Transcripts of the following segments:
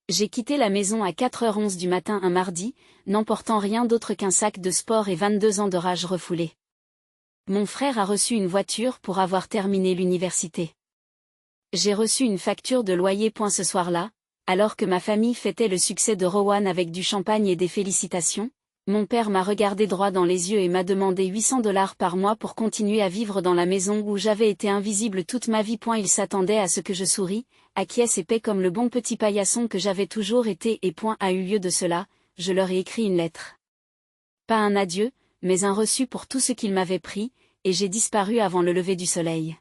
J'ai quitté la maison à 4h11 du matin un mardi, n'emportant rien d'autre qu'un sac de sport et 22 ans de rage refoulée. Mon frère a reçu une voiture pour avoir terminé l'université. J'ai reçu une facture de loyer. Ce soir-là, alors que ma famille fêtait le succès de Rowan avec du champagne et des félicitations, mon père m'a regardé droit dans les yeux et m'a demandé 800 $ par mois pour continuer à vivre dans la maison où j'avais été invisible toute ma vie. Il s'attendait à ce que je souris, acquiesce et paie comme le bon petit paillasson que j'avais toujours été et a eu lieu de cela, je leur ai écrit une lettre. Pas un adieu, mais un reçu pour tout ce qu'ils m'avaient pris, et j'ai disparu avant le lever du soleil.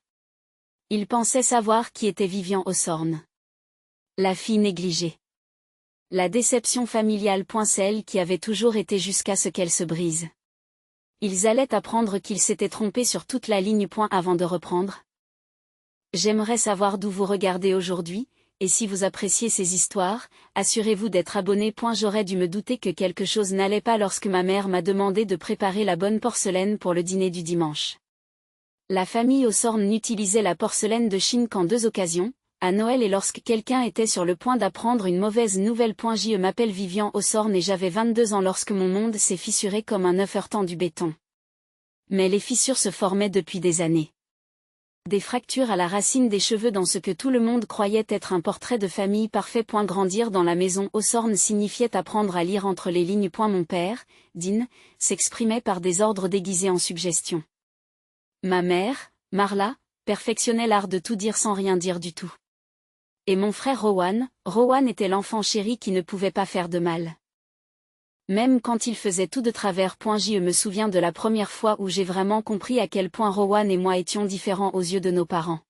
Ils pensaient savoir qui était Vivian Hawthorne. La fille négligée. La déception familiale. Celle qui avait toujours été jusqu'à ce qu'elle se brise. Ils allaient apprendre qu'ils s'étaient trompés sur toute la ligne. Avant de reprendre. J'aimerais savoir d'où vous regardez aujourd'hui, et si vous appréciez ces histoires, assurez-vous d'être abonné. J'aurais dû me douter que quelque chose n'allait pas lorsque ma mère m'a demandé de préparer la bonne porcelaine pour le dîner du dimanche. La famille Hawthorne n'utilisait la porcelaine de Chine qu'en 2 occasions, à Noël et lorsque quelqu'un était sur le point d'apprendre une mauvaise nouvelle. Je m'appelle Vivian Hawthorne et j'avais 22 ans lorsque mon monde s'est fissuré comme un œuf heurtant du béton. Mais les fissures se formaient depuis des années. Des fractures à la racine des cheveux dans ce que tout le monde croyait être un portrait de famille parfait. Grandir dans la maison Hawthorne signifiait apprendre à lire entre les lignes. Mon père, Dean, s'exprimait par des ordres déguisés en suggestions. Ma mère, Marla, perfectionnait l'art de tout dire sans rien dire du tout. Et mon frère Rowan était l'enfant chéri qui ne pouvait pas faire de mal. Même quand il faisait tout de travers. Je me souviens de la première fois où j'ai vraiment compris à quel point Rowan et moi étions différents aux yeux de nos parents.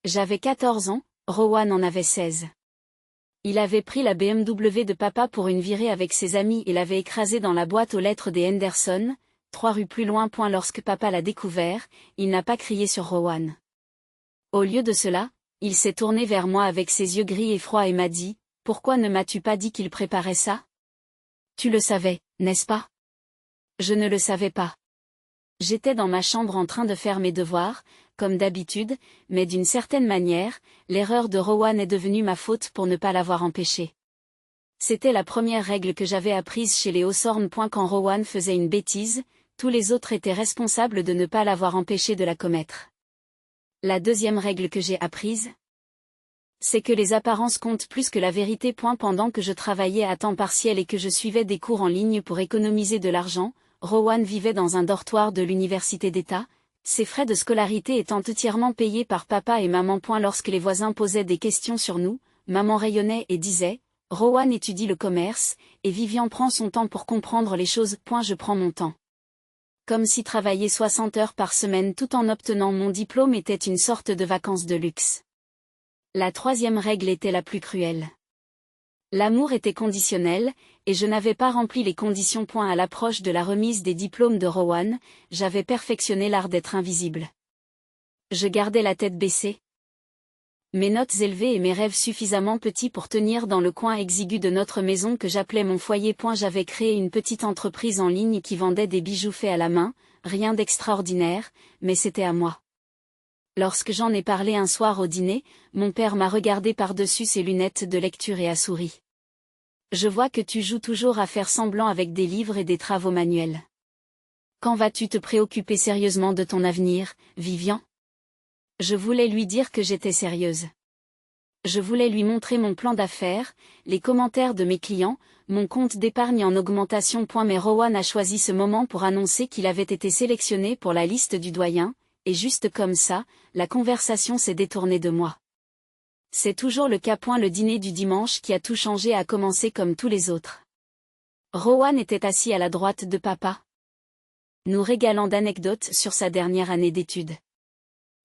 J'avais 14 ans, Rowan en avait 16. Il avait pris la BMW de papa pour une virée avec ses amis et l'avait écrasée dans la boîte aux lettres des Henderson, 3 rues plus loin. Lorsque papa l'a découvert, il n'a pas crié sur Rowan. Au lieu de cela, il s'est tourné vers moi avec ses yeux gris et froids et m'a dit « Pourquoi ne m'as-tu pas dit qu'il préparait ça ? Tu le savais, n'est-ce pas ? » Je ne le savais pas. J'étais dans ma chambre en train de faire mes devoirs, comme d'habitude, mais d'une certaine manière, l'erreur de Rowan est devenue ma faute pour ne pas l'avoir empêché. C'était la première règle que j'avais apprise chez les Hawthorne. Quand Rowan faisait une bêtise, tous les autres étaient responsables de ne pas l'avoir empêché de la commettre. La deuxième règle que j'ai apprise, c'est que les apparences comptent plus que la vérité. Pendant que je travaillais à temps partiel et que je suivais des cours en ligne pour économiser de l'argent, Rowan vivait dans un dortoir de l'université d'État, ses frais de scolarité étant entièrement payés par papa et maman. Lorsque les voisins posaient des questions sur nous, maman rayonnait et disait « Rowan étudie le commerce, et Vivian prend son temps pour comprendre les choses. Je prends mon temps. » Comme si travailler 60 heures par semaine tout en obtenant mon diplôme était une sorte de vacances de luxe. La troisième règle était la plus cruelle. L'amour était conditionnel, et je n'avais pas rempli les conditions. À l'approche de la remise des diplômes de Rowan, j'avais perfectionné l'art d'être invisible. Je gardais la tête baissée. Mes notes élevées et mes rêves suffisamment petits pour tenir dans le coin exigu de notre maison que j'appelais mon foyer. J'avais créé une petite entreprise en ligne qui vendait des bijoux faits à la main, rien d'extraordinaire, mais c'était à moi. Lorsque j'en ai parlé un soir au dîner, mon père m'a regardé par-dessus ses lunettes de lecture et a souri. Je vois que tu joues toujours à faire semblant avec des livres et des travaux manuels. Quand vas-tu te préoccuper sérieusement de ton avenir, Vivian ? Je voulais lui dire que j'étais sérieuse. Je voulais lui montrer mon plan d'affaires, les commentaires de mes clients, mon compte d'épargne en augmentation. Mais Rowan a choisi ce moment pour annoncer qu'il avait été sélectionné pour la liste du doyen, et juste comme ça, la conversation s'est détournée de moi. C'est toujours le cas. Le dîner du dimanche qui a tout changé a commencé comme tous les autres. Rowan était assis à la droite de papa, nous régalant d'anecdotes sur sa dernière année d'études.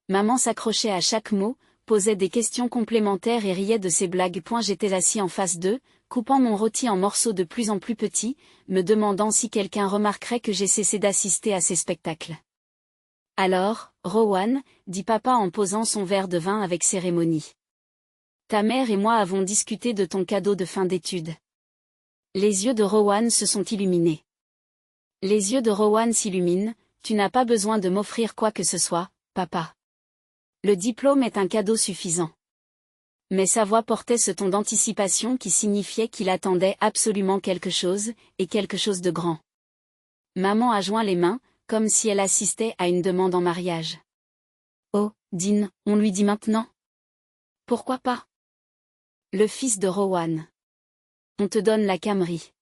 Maman s'accrochait à chaque mot, posait des questions complémentaires et riait de ses blagues. J'étais assis en face d'eux, coupant mon rôti en morceaux de plus en plus petits, me demandant si quelqu'un remarquerait que j'ai cessé d'assister à ces spectacles. Alors, Rowan, dit papa en posant son verre de vin avec cérémonie. Ta mère et moi avons discuté de ton cadeau de fin d'études. Les yeux de Rowan se sont illuminés. Les yeux de Rowan s'illuminent, tu n'as pas besoin de m'offrir quoi que ce soit, papa. Le diplôme est un cadeau suffisant. Mais sa voix portait ce ton d'anticipation qui signifiait qu'il attendait absolument quelque chose, et quelque chose de grand. Maman a joint les mains, comme si elle assistait à une demande en mariage. Oh, Dean, on lui dit maintenant? Pourquoi pas? Le fils de Rowan. On te donne la Camry.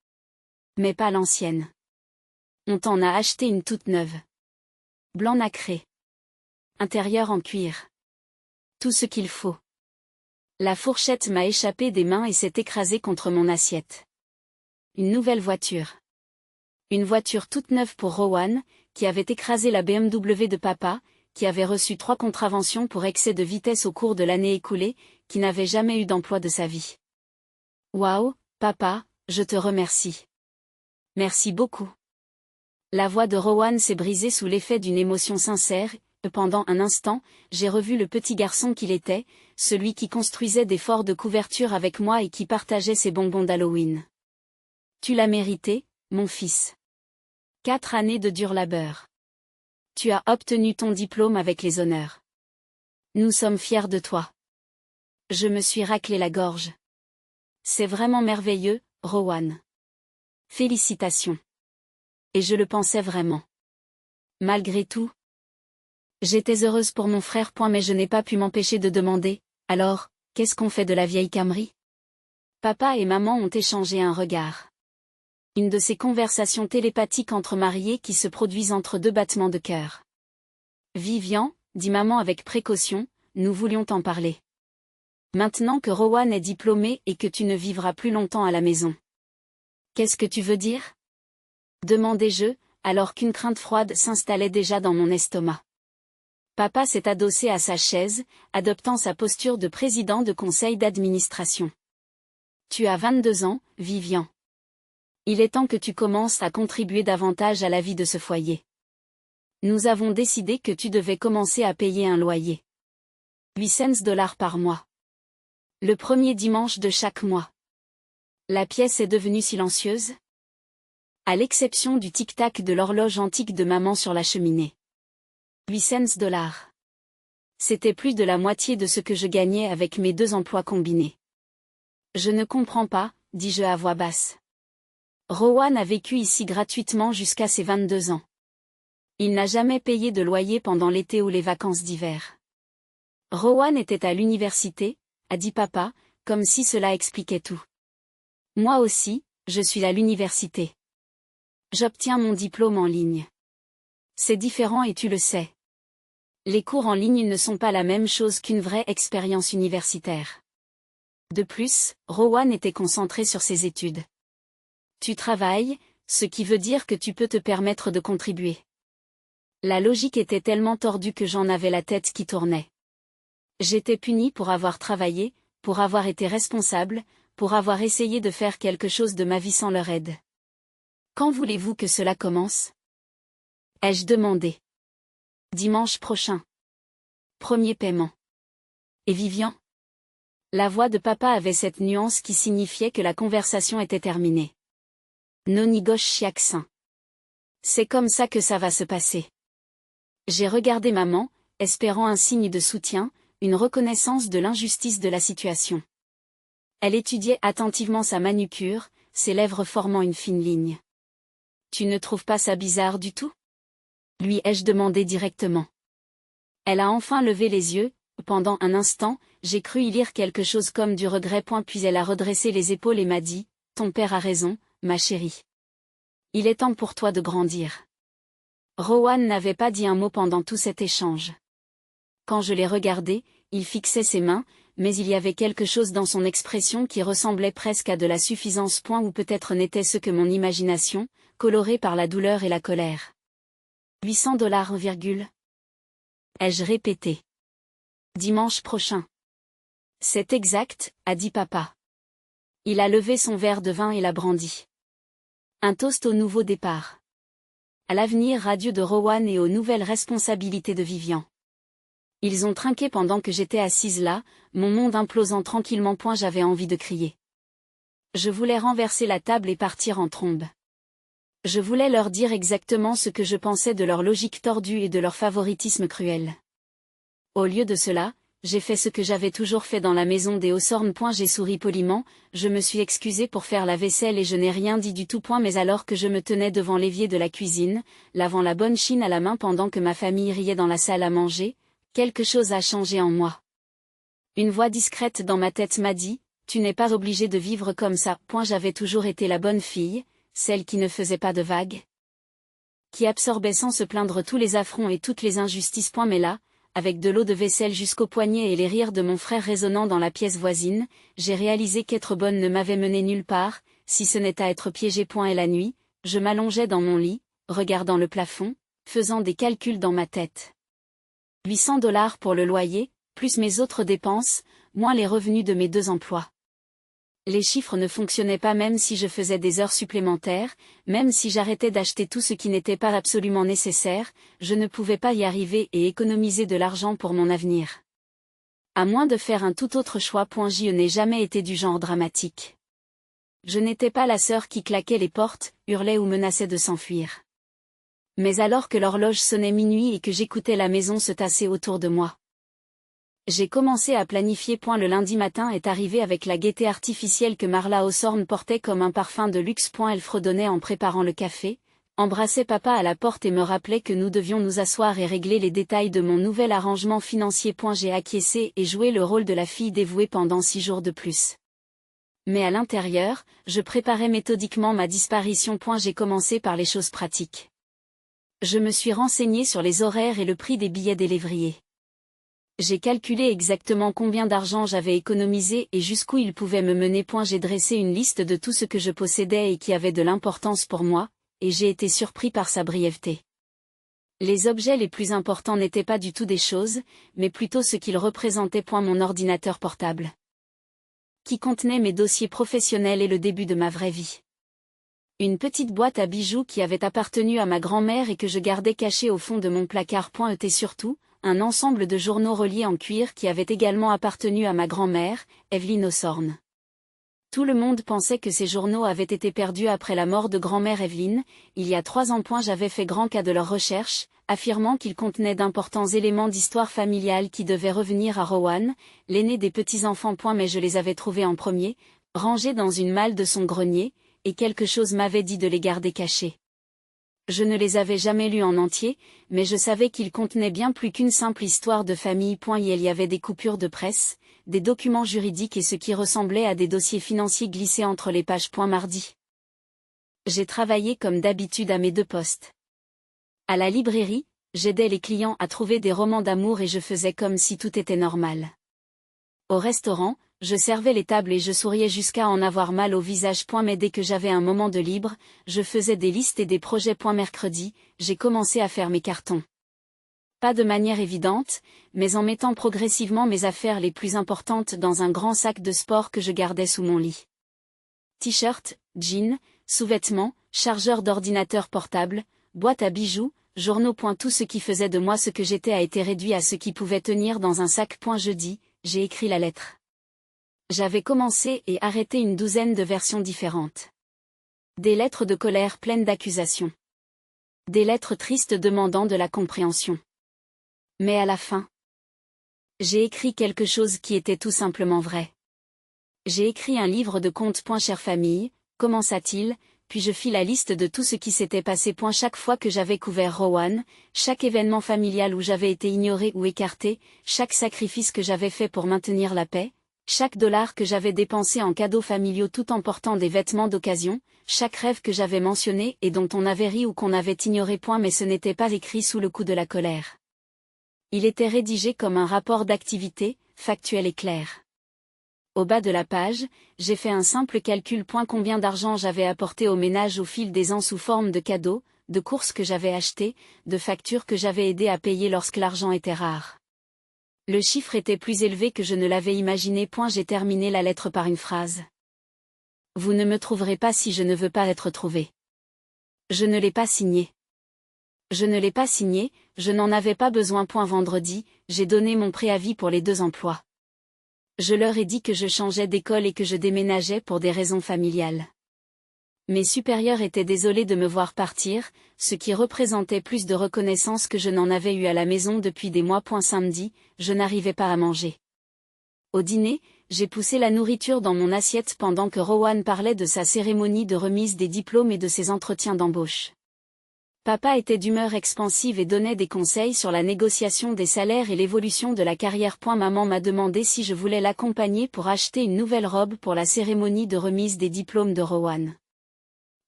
Mais pas l'ancienne. On t'en a acheté une toute neuve. Blanc nacré. Intérieur en cuir. Tout ce qu'il faut. La fourchette m'a échappé des mains et s'est écrasée contre mon assiette. Une nouvelle voiture. Une voiture toute neuve pour Rowan, qui avait écrasé la BMW de papa, qui avait reçu 3 contraventions pour excès de vitesse au cours de l'année écoulée, qui n'avait jamais eu d'emploi de sa vie. Waouh, papa, je te remercie. Merci beaucoup. La voix de Rowan s'est brisée sous l'effet d'une émotion sincère, et pendant un instant, j'ai revu le petit garçon qu'il était, celui qui construisait des forts de couverture avec moi et qui partageait ses bonbons d'Halloween. Tu l'as mérité, mon fils. 4 années de dur labeur. Tu as obtenu ton diplôme avec les honneurs. Nous sommes fiers de toi. Je me suis raclé la gorge. C'est vraiment merveilleux, Rowan. Félicitations. Et je le pensais vraiment. Malgré tout. J'étais heureuse pour mon frère. Mais je n'ai pas pu m'empêcher de demander, alors, qu'est-ce qu'on fait de la vieille Camry? Papa et maman ont échangé un regard. Une de ces conversations télépathiques entre mariés qui se produisent entre 2 battements de cœur. Vivian, dit maman avec précaution, nous voulions t'en parler. Maintenant que Rowan est diplômé et que tu ne vivras plus longtemps à la maison. Qu'est-ce que tu veux dire? Demandai-je, alors qu'une crainte froide s'installait déjà dans mon estomac. Papa s'est adossé à sa chaise, adoptant sa posture de président de conseil d'administration. Tu as 22 ans, Vivian. Il est temps que tu commences à contribuer davantage à la vie de ce foyer. Nous avons décidé que tu devais commencer à payer un loyer. $800 par mois. Le premier dimanche de chaque mois. La pièce est devenue silencieuse. À l'exception du tic-tac de l'horloge antique de maman sur la cheminée. $800. C'était plus de la moitié de ce que je gagnais avec mes 2 emplois combinés. Je ne comprends pas, dis-je à voix basse. Rowan a vécu ici gratuitement jusqu'à ses 22 ans. Il n'a jamais payé de loyer pendant l'été ou les vacances d'hiver. Rowan était à l'université, a dit papa, comme si cela expliquait tout. Moi aussi, je suis à l'université. J'obtiens mon diplôme en ligne. C'est différent et tu le sais. Les cours en ligne ne sont pas la même chose qu'une vraie expérience universitaire. De plus, Rowan était concentré sur ses études. Tu travailles, ce qui veut dire que tu peux te permettre de contribuer. La logique était tellement tordue que j'en avais la tête qui tournait. J'étais puni pour avoir travaillé, pour avoir été responsable, pour avoir essayé de faire quelque chose de ma vie sans leur aide. Quand voulez-vous que cela commence? Ai-je demandé. Dimanche prochain. Premier paiement. Et Vivian? La voix de papa avait cette nuance qui signifiait que la conversation était terminée. Noni gauche chiaxin. C'est comme ça que ça va se passer. J'ai regardé maman, espérant un signe de soutien, une reconnaissance de l'injustice de la situation. Elle étudiait attentivement sa manucure, ses lèvres formant une fine ligne. Tu ne trouves pas ça bizarre du tout? Lui ai-je demandé directement. Elle a enfin levé les yeux, pendant un instant, j'ai cru y lire quelque chose comme du regret. Puis elle a redressé les épaules et m'a dit, ton père a raison, ma chérie. Il est temps pour toi de grandir. Rowan n'avait pas dit un mot pendant tout cet échange. Quand je l'ai regardé, il fixait ses mains, mais il y avait quelque chose dans son expression qui ressemblait presque à de la suffisance. Ou peut-être n'était ce que mon imagination, colorée par la douleur et la colère. $800, ai-je répété. Dimanche prochain. C'est exact, a dit papa. Il a levé son verre de vin et l'a brandi. Un toast au nouveau départ. À l'avenir radieux de Rowan et aux nouvelles responsabilités de Vivian. Ils ont trinqué pendant que j'étais assise là, mon monde implosant tranquillement. J'avais envie de crier. Je voulais renverser la table et partir en trombe. Je voulais leur dire exactement ce que je pensais de leur logique tordue et de leur favoritisme cruel. Au lieu de cela, j'ai fait ce que j'avais toujours fait dans la maison des Hawthorne. J'ai souri poliment, je me suis excusé pour faire la vaisselle et je n'ai rien dit du tout. Mais alors que je me tenais devant l'évier de la cuisine, lavant la bonne chine à la main pendant que ma famille riait dans la salle à manger, quelque chose a changé en moi. Une voix discrète dans ma tête m'a dit, tu n'es pas obligée de vivre comme ça. J'avais toujours été la bonne fille, celle qui ne faisait pas de vagues, qui absorbait sans se plaindre tous les affronts et toutes les injustices. Mais là, avec de l'eau de vaisselle jusqu'au poignet et les rires de mon frère résonnant dans la pièce voisine, j'ai réalisé qu'être bonne ne m'avait mené nulle part, si ce n'est à être piégée. Et la nuit, je m'allongeais dans mon lit, regardant le plafond, faisant des calculs dans ma tête. $800 pour le loyer, plus mes autres dépenses, moins les revenus de mes 2 emplois. Les chiffres ne fonctionnaient pas même si je faisais des heures supplémentaires, même si j'arrêtais d'acheter tout ce qui n'était pas absolument nécessaire, je ne pouvais pas y arriver et économiser de l'argent pour mon avenir. À moins de faire un tout autre choix. Je n'ai jamais été du genre dramatique. Je n'étais pas la sœur qui claquait les portes, hurlait ou menaçait de s'enfuir. Mais alors que l'horloge sonnait minuit et que j'écoutais la maison se tasser autour de moi, j'ai commencé à planifier. Le lundi matin est arrivé avec la gaieté artificielle que Marla Hawthorne portait comme un parfum de luxe. Elle fredonnait en préparant le café, embrassait papa à la porte et me rappelait que nous devions nous asseoir et régler les détails de mon nouvel arrangement financier. J'ai acquiescé et joué le rôle de la fille dévouée pendant 6 jours de plus. Mais à l'intérieur, je préparais méthodiquement ma disparition. J'ai commencé par les choses pratiques. Je me suis renseignée sur les horaires et le prix des billets des lévriers. J'ai calculé exactement combien d'argent j'avais économisé et jusqu'où il pouvait me mener. J'ai dressé une liste de tout ce que je possédais et qui avait de l'importance pour moi, et j'ai été surpris par sa brièveté. Les objets les plus importants n'étaient pas du tout des choses, mais plutôt ce qu'ils représentaient. Mon ordinateur portable, qui contenait mes dossiers professionnels et le début de ma vraie vie. Une petite boîte à bijoux qui avait appartenu à ma grand-mère et que je gardais cachée au fond de mon placard. Et surtout, un ensemble de journaux reliés en cuir qui avait également appartenu à ma grand-mère, Evelyn Hawthorne. Tout le monde pensait que ces journaux avaient été perdus après la mort de grand-mère Evelyn, il y a 3 ans. J'avais fait grand cas de leurs recherches, affirmant qu'ils contenaient d'importants éléments d'histoire familiale qui devaient revenir à Rowan, l'aîné des petits-enfants. Mais je les avais trouvés en premier, rangés dans une malle de son grenier, et quelque chose m'avait dit de les garder cachés. Je ne les avais jamais lus en entier, mais je savais qu'ils contenaient bien plus qu'une simple histoire de famille. Il y avait des coupures de presse, des documents juridiques et ce qui ressemblait à des dossiers financiers glissés entre les pages. Mardi, j'ai travaillé comme d'habitude à mes 2 postes. À la librairie, j'aidais les clients à trouver des romans d'amour et je faisais comme si tout était normal. Au restaurant, je servais les tables et je souriais jusqu'à en avoir mal au visage. Mais dès que j'avais un moment de libre, je faisais des listes et des projets. Mercredi, j'ai commencé à faire mes cartons. Pas de manière évidente, mais en mettant progressivement mes affaires les plus importantes dans un grand sac de sport que je gardais sous mon lit. T-shirt, jeans, sous-vêtements, chargeur d'ordinateur portable, boîte à bijoux, journaux. Tout ce qui faisait de moi ce que j'étais a été réduit à ce qui pouvait tenir dans un sac. Jeudi, j'ai écrit la lettre. J'avais commencé et arrêté une 12aine de versions différentes. Des lettres de colère pleines d'accusations. Des lettres tristes demandant de la compréhension. Mais à la fin, j'ai écrit quelque chose qui était tout simplement vrai. J'ai écrit un livre de contes. Chère famille, commença-t-il, puis je fis la liste de tout ce qui s'était passé. Chaque fois que j'avais couvert Rowan, chaque événement familial où j'avais été ignoré ou écarté, chaque sacrifice que j'avais fait pour maintenir la paix, chaque dollar que j'avais dépensé en cadeaux familiaux tout en portant des vêtements d'occasion, chaque rêve que j'avais mentionné et dont on avait ri ou qu'on avait ignoré. Mais ce n'était pas écrit sous le coup de la colère. Il était rédigé comme un rapport d'activité, factuel et clair. Au bas de la page, j'ai fait un simple calcul. Combien d'argent j'avais apporté au ménage au fil des ans sous forme de cadeaux, de courses que j'avais achetées, de factures que j'avais aidé à payer lorsque l'argent était rare. Le chiffre était plus élevé que je ne l'avais imaginé. J'ai terminé la lettre par une phrase. Vous ne me trouverez pas si je ne veux pas être trouvé. Je ne l'ai pas signé. Je ne l'ai pas signé, je n'en avais pas besoin. Vendredi, j'ai donné mon préavis pour les 2 emplois. Je leur ai dit que je changeais d'école et que je déménageais pour des raisons familiales. Mes supérieurs étaient désolés de me voir partir, ce qui représentait plus de reconnaissance que je n'en avais eu à la maison depuis des mois. Samedi, je n'arrivais pas à manger. Au dîner, j'ai poussé la nourriture dans mon assiette pendant que Rowan parlait de sa cérémonie de remise des diplômes et de ses entretiens d'embauche. Papa était d'humeur expansive et donnait des conseils sur la négociation des salaires et l'évolution de la carrière. Maman m'a demandé si je voulais l'accompagner pour acheter une nouvelle robe pour la cérémonie de remise des diplômes de Rowan.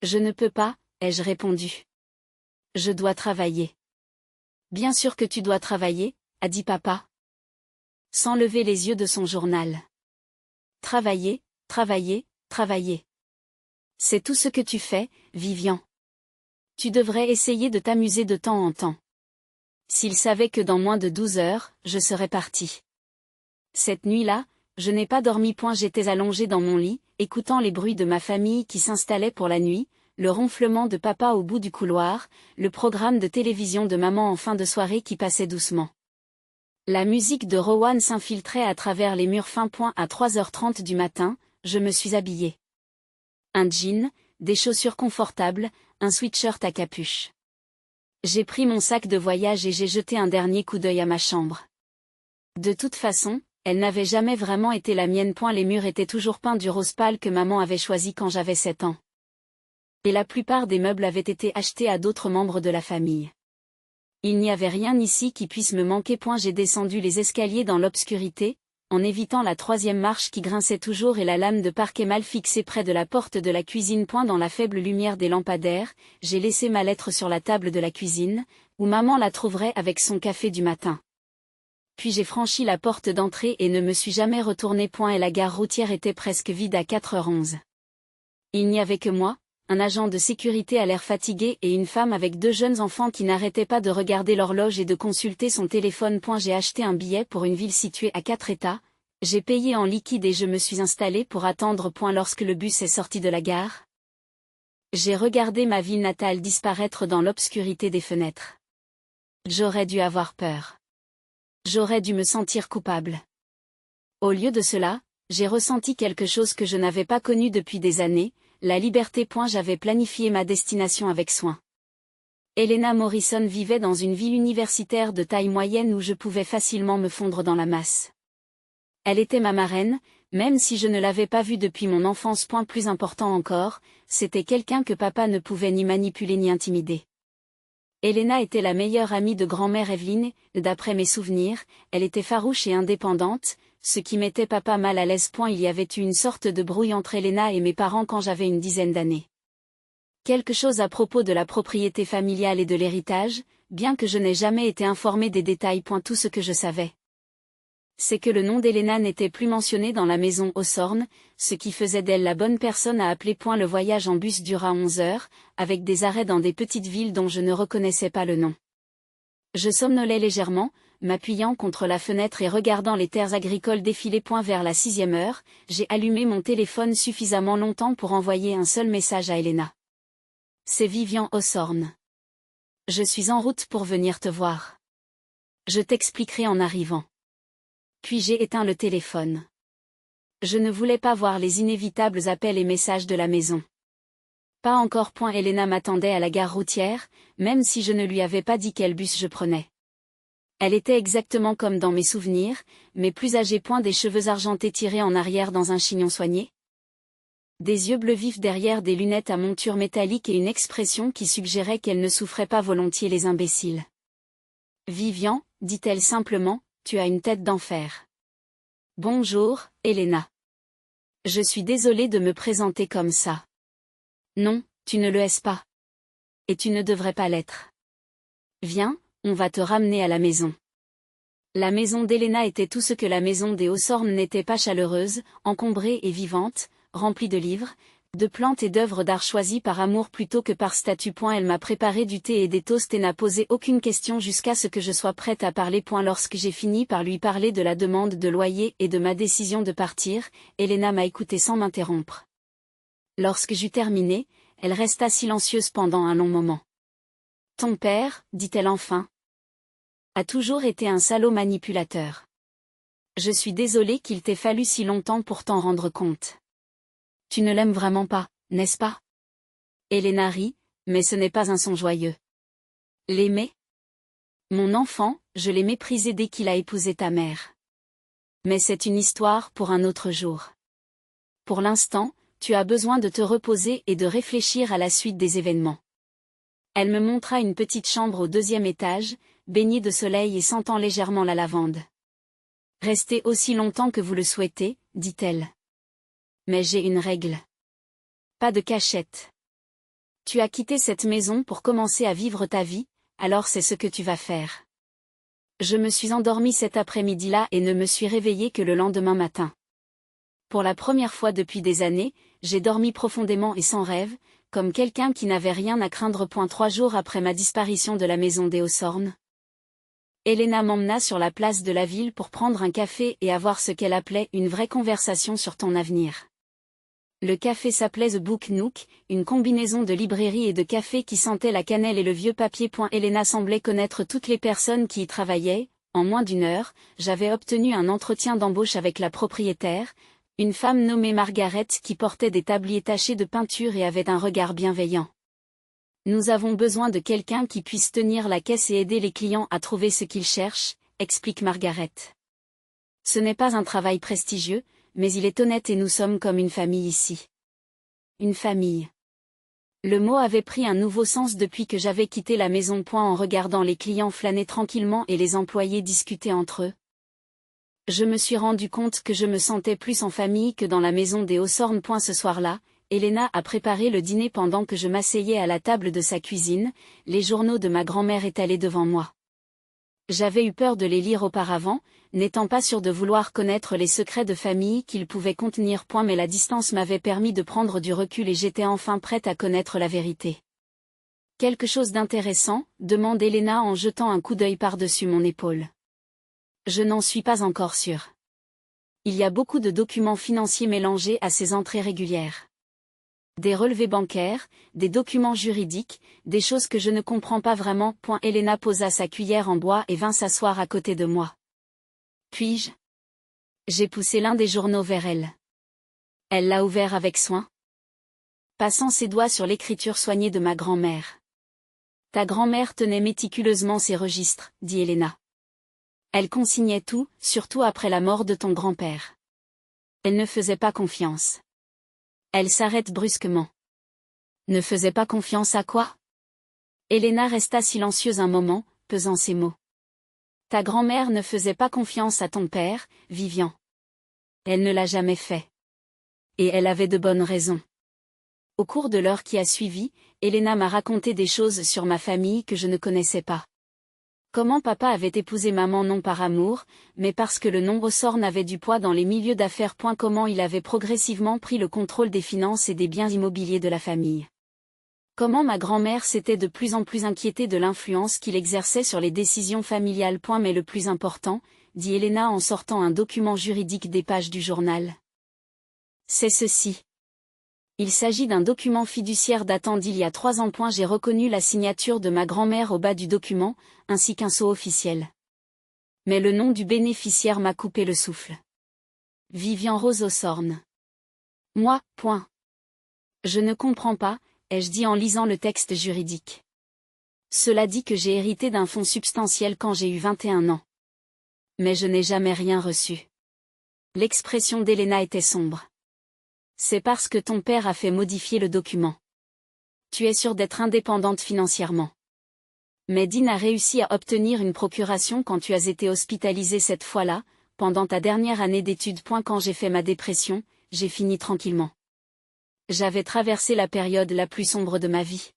Je ne peux pas, ai-je répondu. Je dois travailler. Bien sûr que tu dois travailler, a dit papa, sans lever les yeux de son journal. Travailler, travailler, travailler. C'est tout ce que tu fais, Vivian. Tu devrais essayer de t'amuser de temps en temps. S'il savait que dans moins de 12 heures, je serais partie. Cette nuit-là, je n'ai pas dormi. J'étais allongée dans mon lit, écoutant les bruits de ma famille qui s'installaient pour la nuit, le ronflement de papa au bout du couloir, le programme de télévision de maman en fin de soirée qui passait doucement. La musique de Rowan s'infiltrait à travers les murs fins. À 3h30 du matin, je me suis habillée. Un jean, des chaussures confortables, un sweatshirt à capuche. J'ai pris mon sac de voyage et j'ai jeté un dernier coup d'œil à ma chambre. De toute façon, elle n'avait jamais vraiment été la mienne. Les murs étaient toujours peints du rose pâle que maman avait choisi quand j'avais 7 ans. Et la plupart des meubles avaient été achetés à d'autres membres de la famille. Il n'y avait rien ici qui puisse me manquer. J'ai descendu les escaliers dans l'obscurité, en évitant la 3e marche qui grinçait toujours et la lame de parquet mal fixée près de la porte de la cuisine. Dans la faible lumière des lampadaires, j'ai laissé ma lettre sur la table de la cuisine, où maman la trouverait avec son café du matin. Puis j'ai franchi la porte d'entrée et ne me suis jamais retournée. Et la gare routière était presque vide à 4h11. Il n'y avait que moi, un agent de sécurité à l'air fatigué et une femme avec 2 jeunes enfants qui n'arrêtaient pas de regarder l'horloge et de consulter son téléphone. J'ai acheté un billet pour une ville située à 4 États, j'ai payé en liquide et je me suis installée pour attendre. Lorsque le bus est sorti de la gare, j'ai regardé ma ville natale disparaître dans l'obscurité des fenêtres. J'aurais dû avoir peur. J'aurais dû me sentir coupable. Au lieu de cela, j'ai ressenti quelque chose que je n'avais pas connu depuis des années, la liberté. J'avais planifié ma destination avec soin. Helena Morrison vivait dans une ville universitaire de taille moyenne où je pouvais facilement me fondre dans la masse. Elle était ma marraine, même si je ne l'avais pas vue depuis mon enfance. Plus important encore, c'était quelqu'un que papa ne pouvait ni manipuler ni intimider. Helena était la meilleure amie de grand-mère Evelyn, d'après mes souvenirs, elle était farouche et indépendante, ce qui mettait papa mal à l'aise. Il y avait eu une sorte de brouille entre Helena et mes parents quand j'avais une dizaine d'années. Quelque chose à propos de la propriété familiale et de l'héritage, bien que je n'ai jamais été informée des détails. Tout ce que je savais, c'est que le nom d'Helena n'était plus mentionné dans la maison Hawthorne, ce qui faisait d'elle la bonne personne à appeler. Le voyage en bus dura 11 heures, avec des arrêts dans des petites villes dont je ne reconnaissais pas le nom. Je somnolais légèrement, m'appuyant contre la fenêtre et regardant les terres agricoles défiler. Vers la 6e heure, j'ai allumé mon téléphone suffisamment longtemps pour envoyer un seul message à Helena. C'est Vivian Hawthorne. Je suis en route pour venir te voir. Je t'expliquerai en arrivant. Puis j'ai éteint le téléphone. Je ne voulais pas voir les inévitables appels et messages de la maison. Pas encore. Helena m'attendait à la gare routière, même si je ne lui avais pas dit quel bus je prenais. Elle était exactement comme dans mes souvenirs, mais plus âgée. Des cheveux argentés tirés en arrière dans un chignon soigné. Des yeux bleus vifs derrière des lunettes à monture métallique et une expression qui suggérait qu'elle ne souffrait pas volontiers les imbéciles. Vivian, dit-elle simplement, tu as une tête d'enfer. Bonjour, Helena. Je suis désolée de me présenter comme ça. Non, tu ne le es pas. Et tu ne devrais pas l'être. Viens, on va te ramener à la maison. La maison d'Helena était tout ce que la maison des Hawthorne n'était pas: chaleureuse, encombrée et vivante, remplie de livres, de plantes et d'œuvres d'art choisies par amour plutôt que par statut. Elle m'a préparé du thé et des toasts et n'a posé aucune question jusqu'à ce que je sois prête à parler. Lorsque j'ai fini par lui parler de la demande de loyer et de ma décision de partir, Helena m'a écoutée sans m'interrompre. Lorsque j'eus terminé, elle resta silencieuse pendant un long moment. Ton père, dit-elle enfin, a toujours été un salaud manipulateur. Je suis désolée qu'il t'ait fallu si longtemps pour t'en rendre compte. Tu ne l'aimes vraiment pas, n'est-ce pas? Elena rit, mais ce n'est pas un son joyeux. L'aimer? Mon enfant, je l'ai méprisé dès qu'il a épousé ta mère. Mais c'est une histoire pour un autre jour. Pour l'instant, tu as besoin de te reposer et de réfléchir à la suite des événements. Elle me montra une petite chambre au 2e étage, baignée de soleil et sentant légèrement la lavande. Restez aussi longtemps que vous le souhaitez, dit-elle. Mais j'ai une règle. Pas de cachette. Tu as quitté cette maison pour commencer à vivre ta vie, alors c'est ce que tu vas faire. Je me suis endormie cet après-midi-là et ne me suis réveillée que le lendemain matin. Pour la première fois depuis des années, j'ai dormi profondément et sans rêve, comme quelqu'un qui n'avait rien à craindre. 3 jours après ma disparition de la maison des Hawthorne. Elena m'emmena sur la place de la ville pour prendre un café et avoir ce qu'elle appelait une vraie conversation sur ton avenir. Le café s'appelait The Book Nook, une combinaison de librairie et de café qui sentait la cannelle et le vieux papier. Elena semblait connaître toutes les personnes qui y travaillaient. En moins d'1 heure, j'avais obtenu un entretien d'embauche avec la propriétaire, une femme nommée Margaret qui portait des tabliers tachés de peinture et avait un regard bienveillant. Nous avons besoin de quelqu'un qui puisse tenir la caisse et aider les clients à trouver ce qu'ils cherchent, explique Margaret. Ce n'est pas un travail prestigieux, mais il est honnête et nous sommes comme une famille ici. Une famille. Le mot avait pris un nouveau sens depuis que j'avais quitté la maison. En regardant les clients flâner tranquillement et les employés discuter entre eux. Je me suis rendu compte que je me sentais plus en famille que dans la maison des Hawthorne. Ce soir-là, Elena a préparé le dîner pendant que je m'asseyais à la table de sa cuisine, les journaux de ma grand-mère étalés devant moi. J'avais eu peur de les lire auparavant, n'étant pas sûre de vouloir connaître les secrets de famille qu'ils pouvaient contenir. Mais la distance m'avait permis de prendre du recul et j'étais enfin prête à connaître la vérité. Quelque chose d'intéressant, demande Elena en jetant un coup d'œil par-dessus mon épaule. Je n'en suis pas encore sûre. Il y a beaucoup de documents financiers mélangés à ces entrées régulières. Des relevés bancaires, des documents juridiques, des choses que je ne comprends pas vraiment. Elena posa sa cuillère en bois et vint s'asseoir à côté de moi. Puis-je? J'ai poussé l'un des journaux vers elle. Elle l'a ouvert avec soin, passant ses doigts sur l'écriture soignée de ma grand-mère. Ta grand-mère tenait méticuleusement ses registres, dit Elena. Elle consignait tout, surtout après la mort de ton grand-père. Elle ne faisait pas confiance. Elle s'arrête brusquement. Ne faisait pas confiance à quoi? Elena resta silencieuse un moment, pesant ses mots. Ta grand-mère ne faisait pas confiance à ton père, Vivian. Elle ne l'a jamais fait. Et elle avait de bonnes raisons. Au cours de l'heure qui a suivi, Elena m'a raconté des choses sur ma famille que je ne connaissais pas. Comment papa avait épousé maman non par amour, mais parce que le nom Hawthorne avait du poids dans les milieux d'affaires. Comment il avait progressivement pris le contrôle des finances et des biens immobiliers de la famille. Comment ma grand-mère s'était de plus en plus inquiétée de l'influence qu'il exerçait sur les décisions familiales. Mais le plus important, dit Elena en sortant un document juridique des pages du journal. C'est ceci. Il s'agit d'un document fiduciaire datant d'il y a 3 ans. J'ai reconnu la signature de ma grand-mère au bas du document, ainsi qu'un sceau officiel. Mais le nom du bénéficiaire m'a coupé le souffle. Vivian Rose Hawthorne. Moi, point. Je ne comprends pas, ai-je dit en lisant le texte juridique. Cela dit que j'ai hérité d'un fonds substantiel quand j'ai eu 21 ans. Mais je n'ai jamais rien reçu. L'expression d'Elena était sombre. C'est parce que ton père a fait modifier le document. Tu es sûre d'être indépendante financièrement. Mais Dean a réussi à obtenir une procuration quand tu as été hospitalisée cette fois-là, pendant ta dernière année d'études. Quand j'ai fait ma dépression, j'ai fini tranquillement. J'avais traversé la période la plus sombre de ma vie.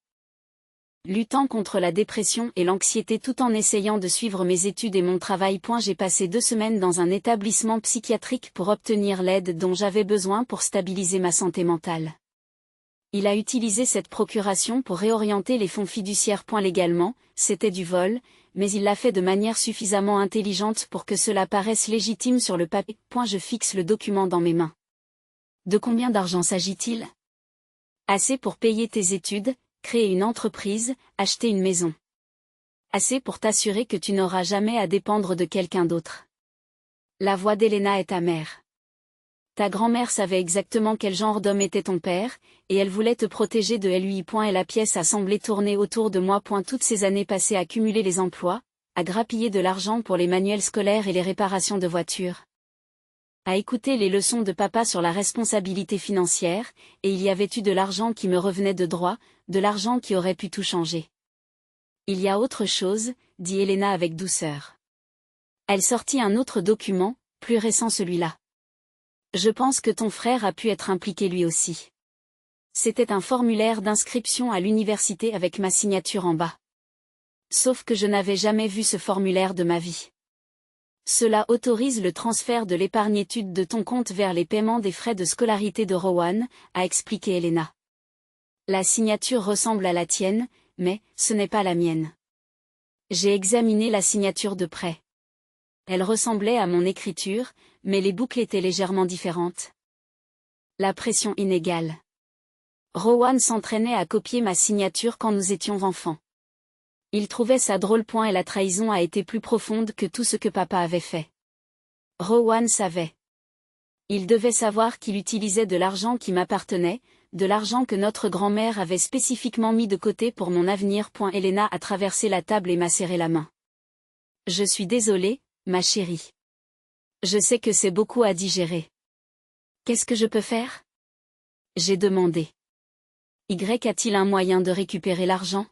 Luttant contre la dépression et l'anxiété tout en essayant de suivre mes études et mon travail. J'ai passé 2 semaines dans un établissement psychiatrique pour obtenir l'aide dont j'avais besoin pour stabiliser ma santé mentale. Il a utilisé cette procuration pour réorienter les fonds fiduciaires. Légalement, c'était du vol, mais il l'a fait de manière suffisamment intelligente pour que cela paraisse légitime sur le papier. Je fixe le document dans mes mains. De combien d'argent s'agit-il? Assez pour payer tes études, créer une entreprise, acheter une maison. Assez pour t'assurer que tu n'auras jamais à dépendre de quelqu'un d'autre. La voix d'Elena est amère. Ta grand-mère savait exactement quel genre d'homme était ton père, et elle voulait te protéger de lui. Et la pièce a semblé tourner autour de moi. Toutes ces années passées à cumuler les emplois, à grappiller de l'argent pour les manuels scolaires et les réparations de voitures. À écouter les leçons de papa sur la responsabilité financière, et il y avait eu de l'argent qui me revenait de droit, de l'argent qui aurait pu tout changer. Il y a autre chose, dit Elena avec douceur. Elle sortit un autre document, plus récent celui-là. Je pense que ton frère a pu être impliqué lui aussi. C'était un formulaire d'inscription à l'université avec ma signature en bas. Sauf que je n'avais jamais vu ce formulaire de ma vie. Cela autorise le transfert de l'épargne études de ton compte vers les paiements des frais de scolarité de Rowan, a expliqué Elena. La signature ressemble à la tienne, mais ce n'est pas la mienne. J'ai examiné la signature de près. Elle ressemblait à mon écriture, mais les boucles étaient légèrement différentes. La pression inégale. Rowan s'entraînait à copier ma signature quand nous étions enfants. Il trouvait ça drôle. Et la trahison a été plus profonde que tout ce que papa avait fait. Rowan savait. Il devait savoir qu'il utilisait de l'argent qui m'appartenait, de l'argent que notre grand-mère avait spécifiquement mis de côté pour mon avenir. Elena a traversé la table et m'a serré la main. Je suis désolée, ma chérie. Je sais que c'est beaucoup à digérer. Qu'est-ce que je peux faire? J'ai demandé. A-t-il un moyen de récupérer l'argent?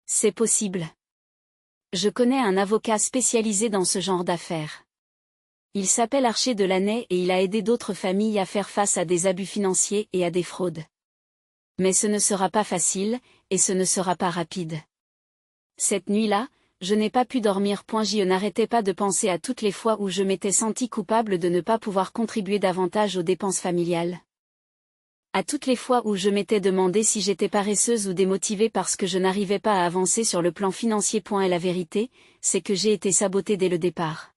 C'est possible. Je connais un avocat spécialisé dans ce genre d'affaires. Il s'appelle Archer de Lanay et il a aidé d'autres familles à faire face à des abus financiers et à des fraudes. Mais ce ne sera pas facile, et ce ne sera pas rapide. Cette nuit-là, je n'ai pas pu dormir. Je n'arrêtais pas de penser à toutes les fois où je m'étais sentie coupable de ne pas pouvoir contribuer davantage aux dépenses familiales. À toutes les fois où je m'étais demandé si j'étais paresseuse ou démotivée parce que je n'arrivais pas à avancer sur le plan financier. Et la vérité, c'est que j'ai été sabotée dès le départ.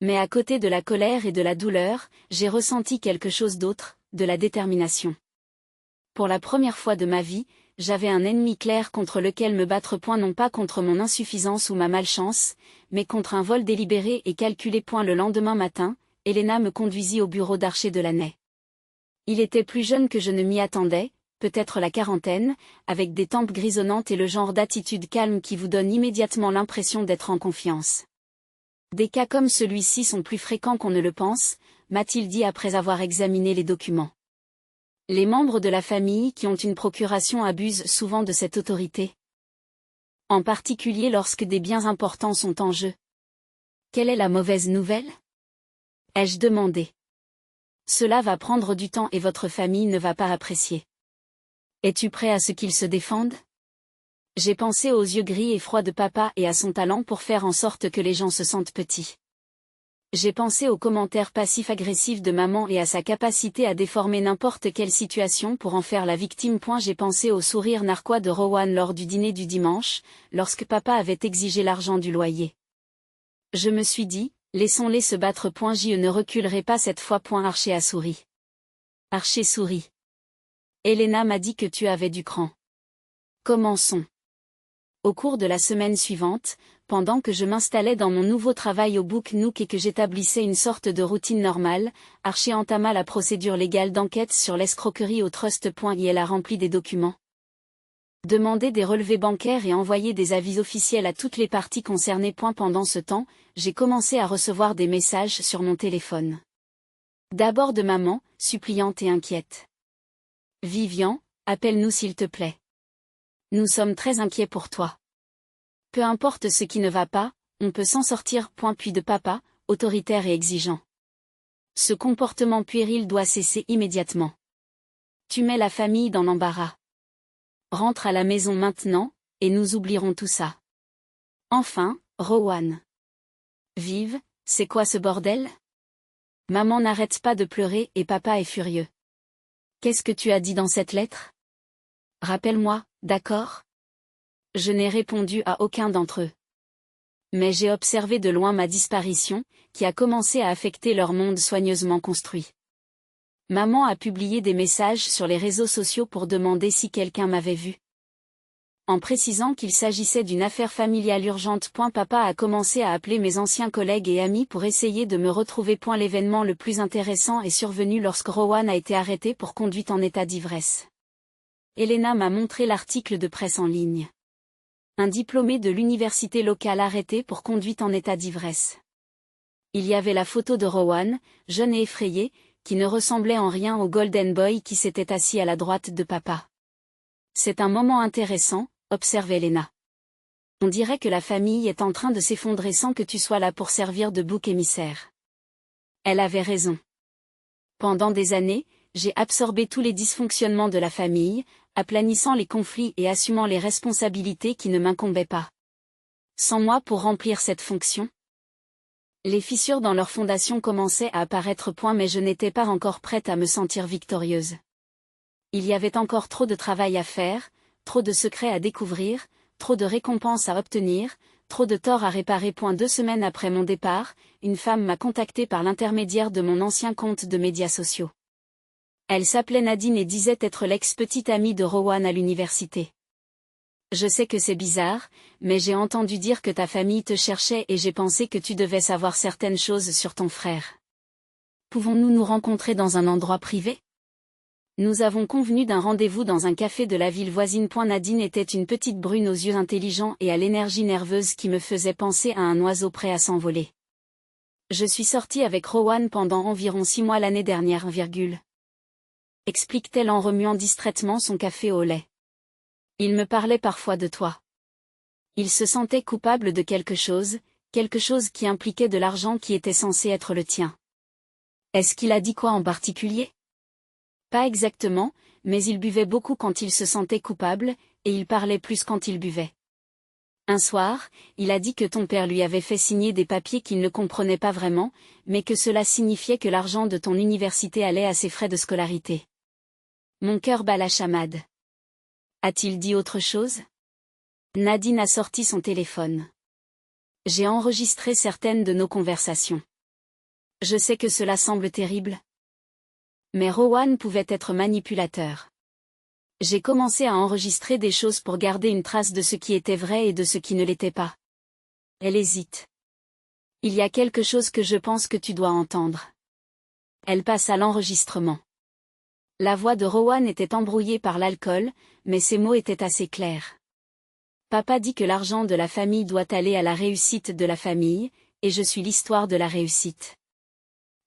Mais à côté de la colère et de la douleur, j'ai ressenti quelque chose d'autre, de la détermination. Pour la première fois de ma vie, j'avais un ennemi clair contre lequel me battre. Non pas contre mon insuffisance ou ma malchance, mais contre un vol délibéré et calculé. Le lendemain matin, Elena me conduisit au bureau d'Archer de Lanay. Il était plus jeune que je ne m'y attendais, peut-être la quarantaine, avec des tempes grisonnantes et le genre d'attitude calme qui vous donne immédiatement l'impression d'être en confiance. Des cas comme celui-ci sont plus fréquents qu'on ne le pense, m'a-t-il dit après avoir examiné les documents. Les membres de la famille qui ont une procuration abusent souvent de cette autorité. En particulier lorsque des biens importants sont en jeu. Quelle est la mauvaise nouvelle? Ai-je demandé. Cela va prendre du temps et votre famille ne va pas apprécier. Es-tu prêt à ce qu'ils se défendent? J'ai pensé aux yeux gris et froids de papa et à son talent pour faire en sorte que les gens se sentent petits. J'ai pensé aux commentaires passifs-agressifs de maman et à sa capacité à déformer n'importe quelle situation pour en faire la victime. J'ai pensé au sourire narquois de Rowan lors du dîner du dimanche, lorsque papa avait exigé l'argent du loyer. Je me suis dit, laissons-les se battre. Je ne reculerai pas cette fois. Archer a souri. Archer sourit. Elena m'a dit que tu avais du cran. Commençons. Au cours de la semaine suivante, pendant que je m'installais dans mon nouveau travail au Book Nook et que j'établissais une sorte de routine normale, Archer entama la procédure légale d'enquête sur l'escroquerie au Trust. Elle a rempli des documents. Demandé des relevés bancaires et envoyé des avis officiels à toutes les parties concernées. Pendant ce temps, j'ai commencé à recevoir des messages sur mon téléphone. D'abord de maman, suppliante et inquiète. Vivian, appelle-nous s'il te plaît. Nous sommes très inquiets pour toi. Peu importe ce qui ne va pas, on peut s'en sortir. Puis de papa, autoritaire et exigeant. Ce comportement puéril doit cesser immédiatement. Tu mets la famille dans l'embarras. Rentre à la maison maintenant, et nous oublierons tout ça. Enfin, Rowan. Vive, c'est quoi ce bordel? Maman n'arrête pas de pleurer et papa est furieux. Qu'est-ce que tu as dit dans cette lettre? Rappelle-moi, d'accord? Je n'ai répondu à aucun d'entre eux. Mais j'ai observé de loin ma disparition, qui a commencé à affecter leur monde soigneusement construit. Maman a publié des messages sur les réseaux sociaux pour demander si quelqu'un m'avait vu. En précisant qu'il s'agissait d'une affaire familiale urgente. Papa a commencé à appeler mes anciens collègues et amis pour essayer de me retrouver. L'événement le plus intéressant est survenu lorsque Rowan a été arrêté pour conduite en état d'ivresse. Elena m'a montré l'article de presse en ligne. Un diplômé de l'université locale arrêté pour conduite en état d'ivresse. Il y avait la photo de Rowan, jeune et effrayé, qui ne ressemblait en rien au Golden Boy qui s'était assis à la droite de papa. C'est un moment intéressant, observe Elena. On dirait que la famille est en train de s'effondrer sans que tu sois là pour servir de bouc émissaire. Elle avait raison. Pendant des années, j'ai absorbé tous les dysfonctionnements de la famille, aplanissant les conflits et assumant les responsabilités qui ne m'incombaient pas. Sans moi pour remplir cette fonction. Les fissures dans leur fondation commençaient à apparaître. Mais je n'étais pas encore prête à me sentir victorieuse. Il y avait encore trop de travail à faire, trop de secrets à découvrir, trop de récompenses à obtenir, trop de torts à réparer. 2 semaines après mon départ, une femme m'a contactée par l'intermédiaire de mon ancien compte de médias sociaux. Elle s'appelait Nadine et disait être l'ex-petite amie de Rowan à l'université. Je sais que c'est bizarre, mais j'ai entendu dire que ta famille te cherchait et j'ai pensé que tu devais savoir certaines choses sur ton frère. Pouvons-nous nous rencontrer dans un endroit privé ? Nous avons convenu d'un rendez-vous dans un café de la ville voisine. Nadine était une petite brune aux yeux intelligents et à l'énergie nerveuse qui me faisait penser à un oiseau prêt à s'envoler. Je suis sortie avec Rowan pendant environ 6 mois l'année dernière, explique-t-elle en remuant distraitement son café au lait. Il me parlait parfois de toi. Il se sentait coupable de quelque chose qui impliquait de l'argent qui était censé être le tien. Est-ce qu'il a dit quoi en particulier ? Pas exactement, mais il buvait beaucoup quand il se sentait coupable, et il parlait plus quand il buvait. Un soir, il a dit que ton père lui avait fait signer des papiers qu'il ne comprenait pas vraiment, mais que cela signifiait que l'argent de ton université allait à ses frais de scolarité. Mon cœur bat la chamade. A-t-il dit autre chose ? Nadine a sorti son téléphone. J'ai enregistré certaines de nos conversations. Je sais que cela semble terrible. Mais Rowan pouvait être manipulateur. J'ai commencé à enregistrer des choses pour garder une trace de ce qui était vrai et de ce qui ne l'était pas. Elle hésite. Il y a quelque chose que je pense que tu dois entendre. Elle passe à l'enregistrement. La voix de Rowan était embrouillée par l'alcool, mais ses mots étaient assez clairs. Papa dit que l'argent de la famille doit aller à la réussite de la famille, et je suis l'histoire de la réussite.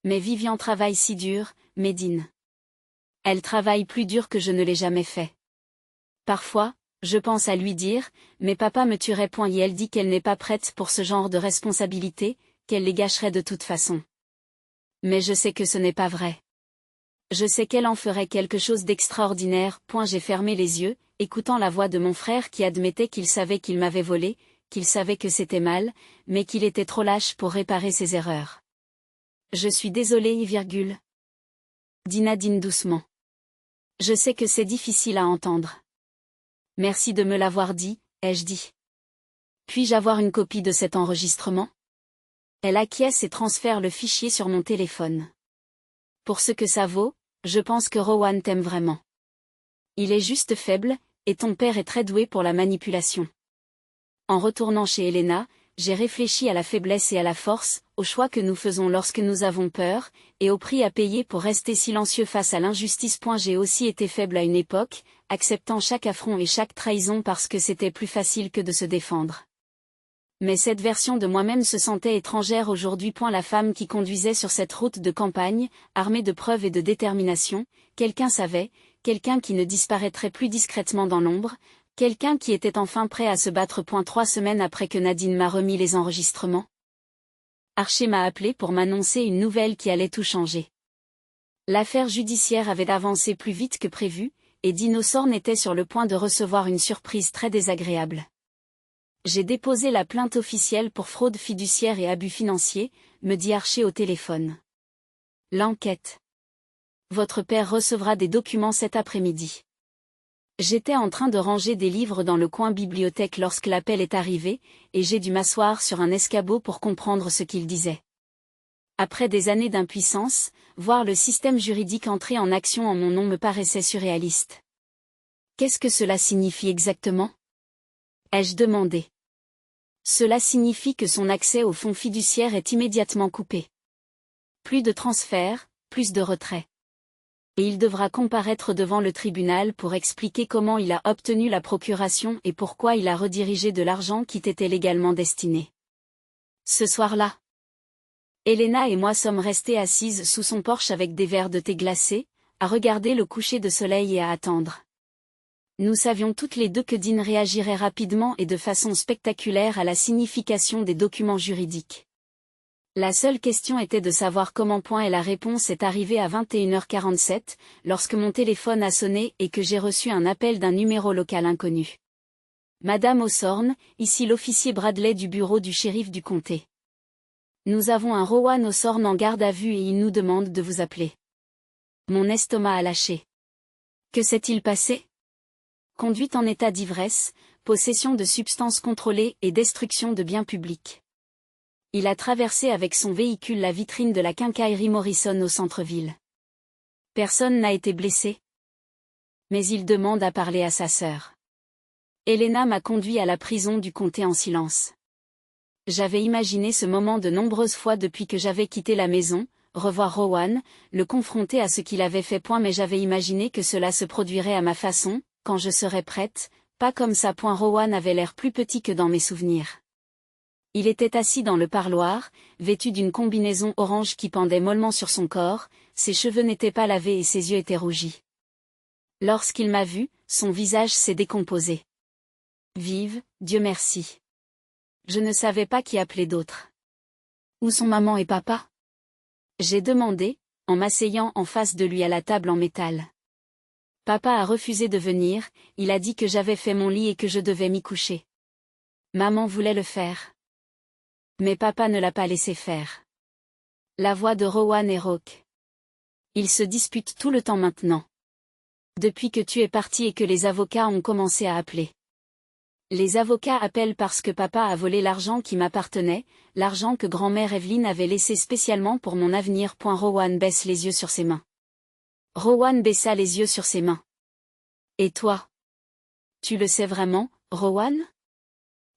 Mais Vivian travaille si dur, Médine. Elle travaille plus dur que je ne l'ai jamais fait. Parfois, je pense à lui dire, mais papa me tuerait. Et elle dit qu'elle n'est pas prête pour ce genre de responsabilité, qu'elle les gâcherait de toute façon. Mais je sais que ce n'est pas vrai. Je sais qu'elle en ferait quelque chose d'extraordinaire. J'ai fermé les yeux, écoutant la voix de mon frère qui admettait qu'il savait qu'il m'avait volé, qu'il savait que c'était mal, mais qu'il était trop lâche pour réparer ses erreurs. Je suis désolée, dit Nadine doucement. Je sais que c'est difficile à entendre. Merci de me l'avoir dit, ai-je dit. Puis-je avoir une copie de cet enregistrement ? Elle acquiesce et transfère le fichier sur mon téléphone. Pour ce que ça vaut, je pense que Rowan t'aime vraiment. Il est juste faible, et ton père est très doué pour la manipulation. En retournant chez Elena, j'ai réfléchi à la faiblesse et à la force, au choix que nous faisons lorsque nous avons peur, et au prix à payer pour rester silencieux face à l'injustice. J'ai aussi été faible à une époque, acceptant chaque affront et chaque trahison parce que c'était plus facile que de se défendre. Mais cette version de moi-même se sentait étrangère aujourd'hui. La femme qui conduisait sur cette route de campagne, armée de preuves et de détermination, quelqu'un savait, quelqu'un qui ne disparaîtrait plus discrètement dans l'ombre, quelqu'un qui était enfin prêt à se battre. 3 semaines après que Nadine m'a remis les enregistrements. Archer m'a appelé pour m'annoncer une nouvelle qui allait tout changer. L'affaire judiciaire avait avancé plus vite que prévu, et Dino Sorn était sur le point de recevoir une surprise très désagréable. J'ai déposé la plainte officielle pour fraude fiduciaire et abus financiers, me dit Archer au téléphone. L'enquête. Votre père recevra des documents cet après-midi. J'étais en train de ranger des livres dans le coin bibliothèque lorsque l'appel est arrivé, et j'ai dû m'asseoir sur un escabeau pour comprendre ce qu'il disait. Après des années d'impuissance, voir le système juridique entrer en action en mon nom me paraissait surréaliste. Qu'est-ce que cela signifie exactement ? ai-je demandé. Cela signifie que son accès au fonds fiduciaire est immédiatement coupé. Plus de transfert, plus de retrait. Et il devra comparaître devant le tribunal pour expliquer comment il a obtenu la procuration et pourquoi il a redirigé de l'argent qui t'était légalement destiné. Ce soir-là, Elena et moi sommes restées assises sous son porche avec des verres de thé glacé, à regarder le coucher de soleil et à attendre. Nous savions toutes les deux que Dean réagirait rapidement et de façon spectaculaire à la signification des documents juridiques. La seule question était de savoir comment et la réponse est arrivée à 21h47, lorsque mon téléphone a sonné et que j'ai reçu un appel d'un numéro local inconnu. Madame Hawthorne, ici l'officier Bradley du bureau du shérif du comté. Nous avons un Rowan Hawthorne en garde à vue et il nous demande de vous appeler. Mon estomac a lâché. Que s'est-il passé? Conduite en état d'ivresse, possession de substances contrôlées et destruction de biens publics. Il a traversé avec son véhicule la vitrine de la quincaillerie Morrison au centre-ville. Personne n'a été blessé. Mais il demande à parler à sa sœur. Elena m'a conduit à la prison du comté en silence. J'avais imaginé ce moment de nombreuses fois depuis que j'avais quitté la maison, revoir Rowan, le confronter à ce qu'il avait fait mais j'avais imaginé que cela se produirait à ma façon, quand je serais prête, pas comme ça. Rowan avait l'air plus petit que dans mes souvenirs. Il était assis dans le parloir, vêtu d'une combinaison orange qui pendait mollement sur son corps, ses cheveux n'étaient pas lavés et ses yeux étaient rougis. Lorsqu'il m'a vu, son visage s'est décomposé. Vive, Dieu merci. Je ne savais pas qui appeler d'autre. Où sont maman et papa? J'ai demandé, en m'asseyant en face de lui à la table en métal. Papa a refusé de venir, il a dit que j'avais fait mon lit et que je devais m'y coucher. Maman voulait le faire. Mais papa ne l'a pas laissé faire. La voix de Rowan est rauque. Ils se disputent tout le temps maintenant. Depuis que tu es parti et que les avocats ont commencé à appeler. Les avocats appellent parce que papa a volé l'argent qui m'appartenait, l'argent que grand-mère Evelyn avait laissé spécialement pour mon avenir. Rowan baisse les yeux sur ses mains. Rowan baissa les yeux sur ses mains. Et toi? Tu le sais vraiment, Rowan?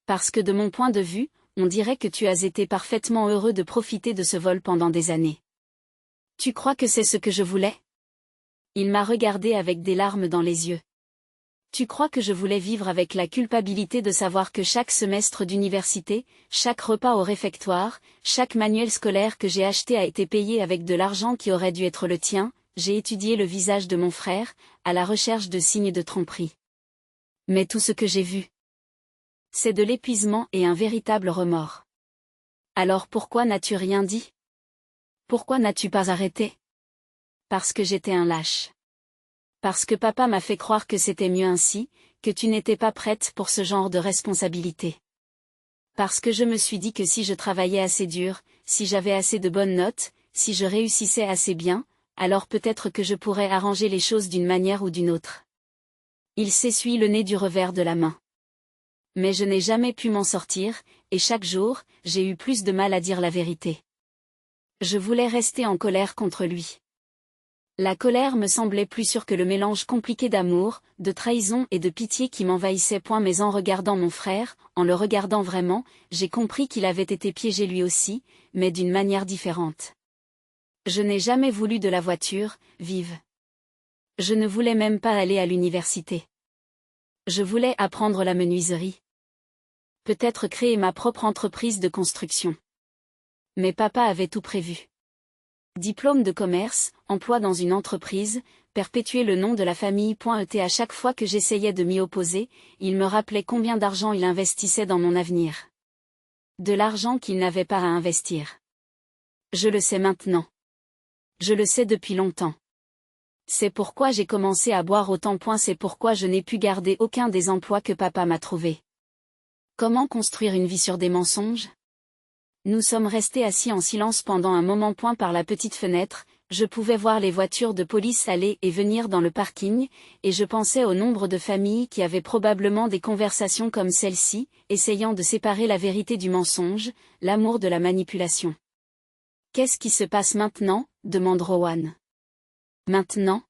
Parce que de mon point de vue, on dirait que tu as été parfaitement heureux de profiter de ce vol pendant des années. Tu crois que c'est ce que je voulais? Il m'a regardé avec des larmes dans les yeux. Tu crois que je voulais vivre avec la culpabilité de savoir que chaque semestre d'université, chaque repas au réfectoire, chaque manuel scolaire que j'ai acheté a été payé avec de l'argent qui aurait dû être le tien? J'ai étudié le visage de mon frère, à la recherche de signes de tromperie. Mais tout ce que j'ai vu, c'est de l'épuisement et un véritable remords. Alors pourquoi n'as-tu rien dit? Pourquoi n'as-tu pas arrêté? Parce que j'étais un lâche. Parce que papa m'a fait croire que c'était mieux ainsi, que tu n'étais pas prête pour ce genre de responsabilité. Parce que je me suis dit que si je travaillais assez dur, si j'avais assez de bonnes notes, si je réussissais assez bien, alors peut-être que je pourrais arranger les choses d'une manière ou d'une autre. Il s'essuie le nez du revers de la main. Mais je n'ai jamais pu m'en sortir, et chaque jour, j'ai eu plus de mal à dire la vérité. Je voulais rester en colère contre lui. La colère me semblait plus sûre que le mélange compliqué d'amour, de trahison et de pitié qui m'envahissait. Mais en regardant mon frère, en le regardant vraiment, j'ai compris qu'il avait été piégé lui aussi, mais d'une manière différente. Je n'ai jamais voulu de la voiture, vive. Je ne voulais même pas aller à l'université. Je voulais apprendre la menuiserie. Peut-être créer ma propre entreprise de construction. Mais papa avait tout prévu. Diplôme de commerce, emploi dans une entreprise, perpétuer le nom de la famille. À chaque fois que j'essayais de m'y opposer, il me rappelait combien d'argent il investissait dans mon avenir. De l'argent qu'il n'avait pas à investir. Je le sais maintenant. Je le sais depuis longtemps. C'est pourquoi j'ai commencé à boire autant. C'est pourquoi je n'ai pu garder aucun des emplois que papa m'a trouvés. Comment construire une vie sur des mensonges? Nous sommes restés assis en silence pendant un moment. Par la petite fenêtre, je pouvais voir les voitures de police aller et venir dans le parking, et je pensais au nombre de familles qui avaient probablement des conversations comme celle-ci, essayant de séparer la vérité du mensonge, l'amour de la manipulation. Qu'est-ce qui se passe maintenant? Demande Rowan. Maintenant?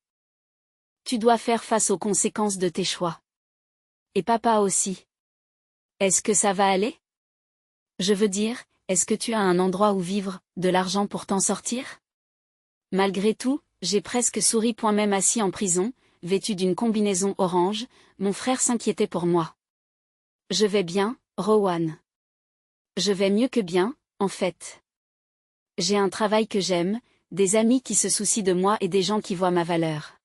Tu dois faire face aux conséquences de tes choix. Et papa aussi. Est-ce que ça va aller? Je veux dire, est-ce que tu as un endroit où vivre, de l'argent pour t'en sortir? Malgré tout, j'ai presque souri. Même assis en prison, vêtu d'une combinaison orange, mon frère s'inquiétait pour moi. Je vais bien, Rowan. Je vais mieux que bien, en fait. J'ai un travail que j'aime, des amis qui se soucient de moi et des gens qui voient ma valeur.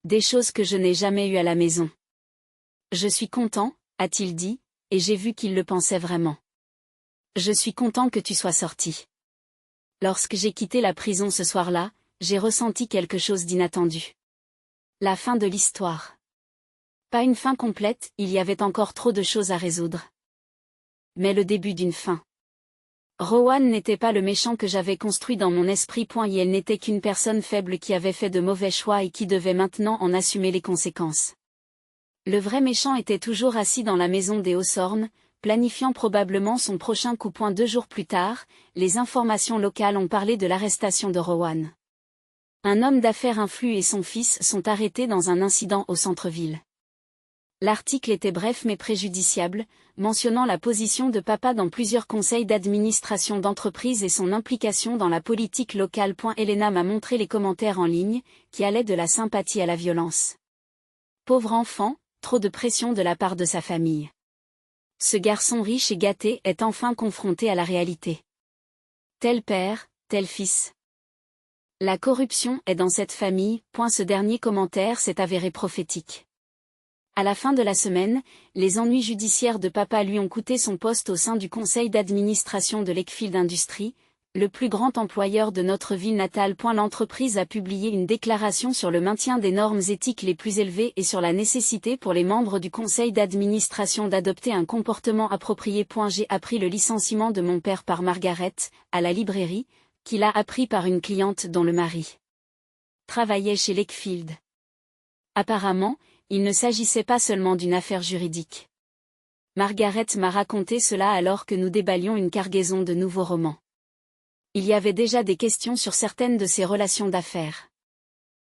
Des choses que je n'ai jamais eues à la maison. Je suis content, a-t-il dit, et j'ai vu qu'il le pensait vraiment. Je suis content que tu sois sorti. Lorsque j'ai quitté la prison ce soir-là, j'ai ressenti quelque chose d'inattendu. La fin de l'histoire. Pas une fin complète, il y avait encore trop de choses à résoudre. Mais le début d'une fin. Rowan n'était pas le méchant que j'avais construit dans mon esprit. Et elle n'était qu'une personne faible qui avait fait de mauvais choix et qui devait maintenant en assumer les conséquences. Le vrai méchant était toujours assis dans la maison des Hawthorne, planifiant probablement son prochain coup. 2 jours plus tard, les informations locales ont parlé de l'arrestation de Rowan. Un homme d'affaires influent et son fils sont arrêtés dans un incident au centre-ville. L'article était bref mais préjudiciable, mentionnant la position de papa dans plusieurs conseils d'administration d'entreprise et son implication dans la politique locale. Elena m'a montré les commentaires en ligne, qui allaient de la sympathie à la violence. Pauvre enfant, trop de pression de la part de sa famille. Ce garçon riche et gâté est enfin confronté à la réalité. Tel père, tel fils. La corruption est dans cette famille. Ce dernier commentaire s'est avéré prophétique. À la fin de la semaine, les ennuis judiciaires de papa lui ont coûté son poste au sein du conseil d'administration de Lakefield Industries, le plus grand employeur de notre ville natale. L'entreprise a publié une déclaration sur le maintien des normes éthiques les plus élevées et sur la nécessité pour les membres du conseil d'administration d'adopter un comportement approprié. J'ai appris le licenciement de mon père par Margaret, à la librairie, qu'il a appris par une cliente dont le mari travaillait chez Lakefield. Apparemment, il ne s'agissait pas seulement d'une affaire juridique. Margaret m'a raconté cela alors que nous déballions une cargaison de nouveaux romans. Il y avait déjà des questions sur certaines de ses relations d'affaires.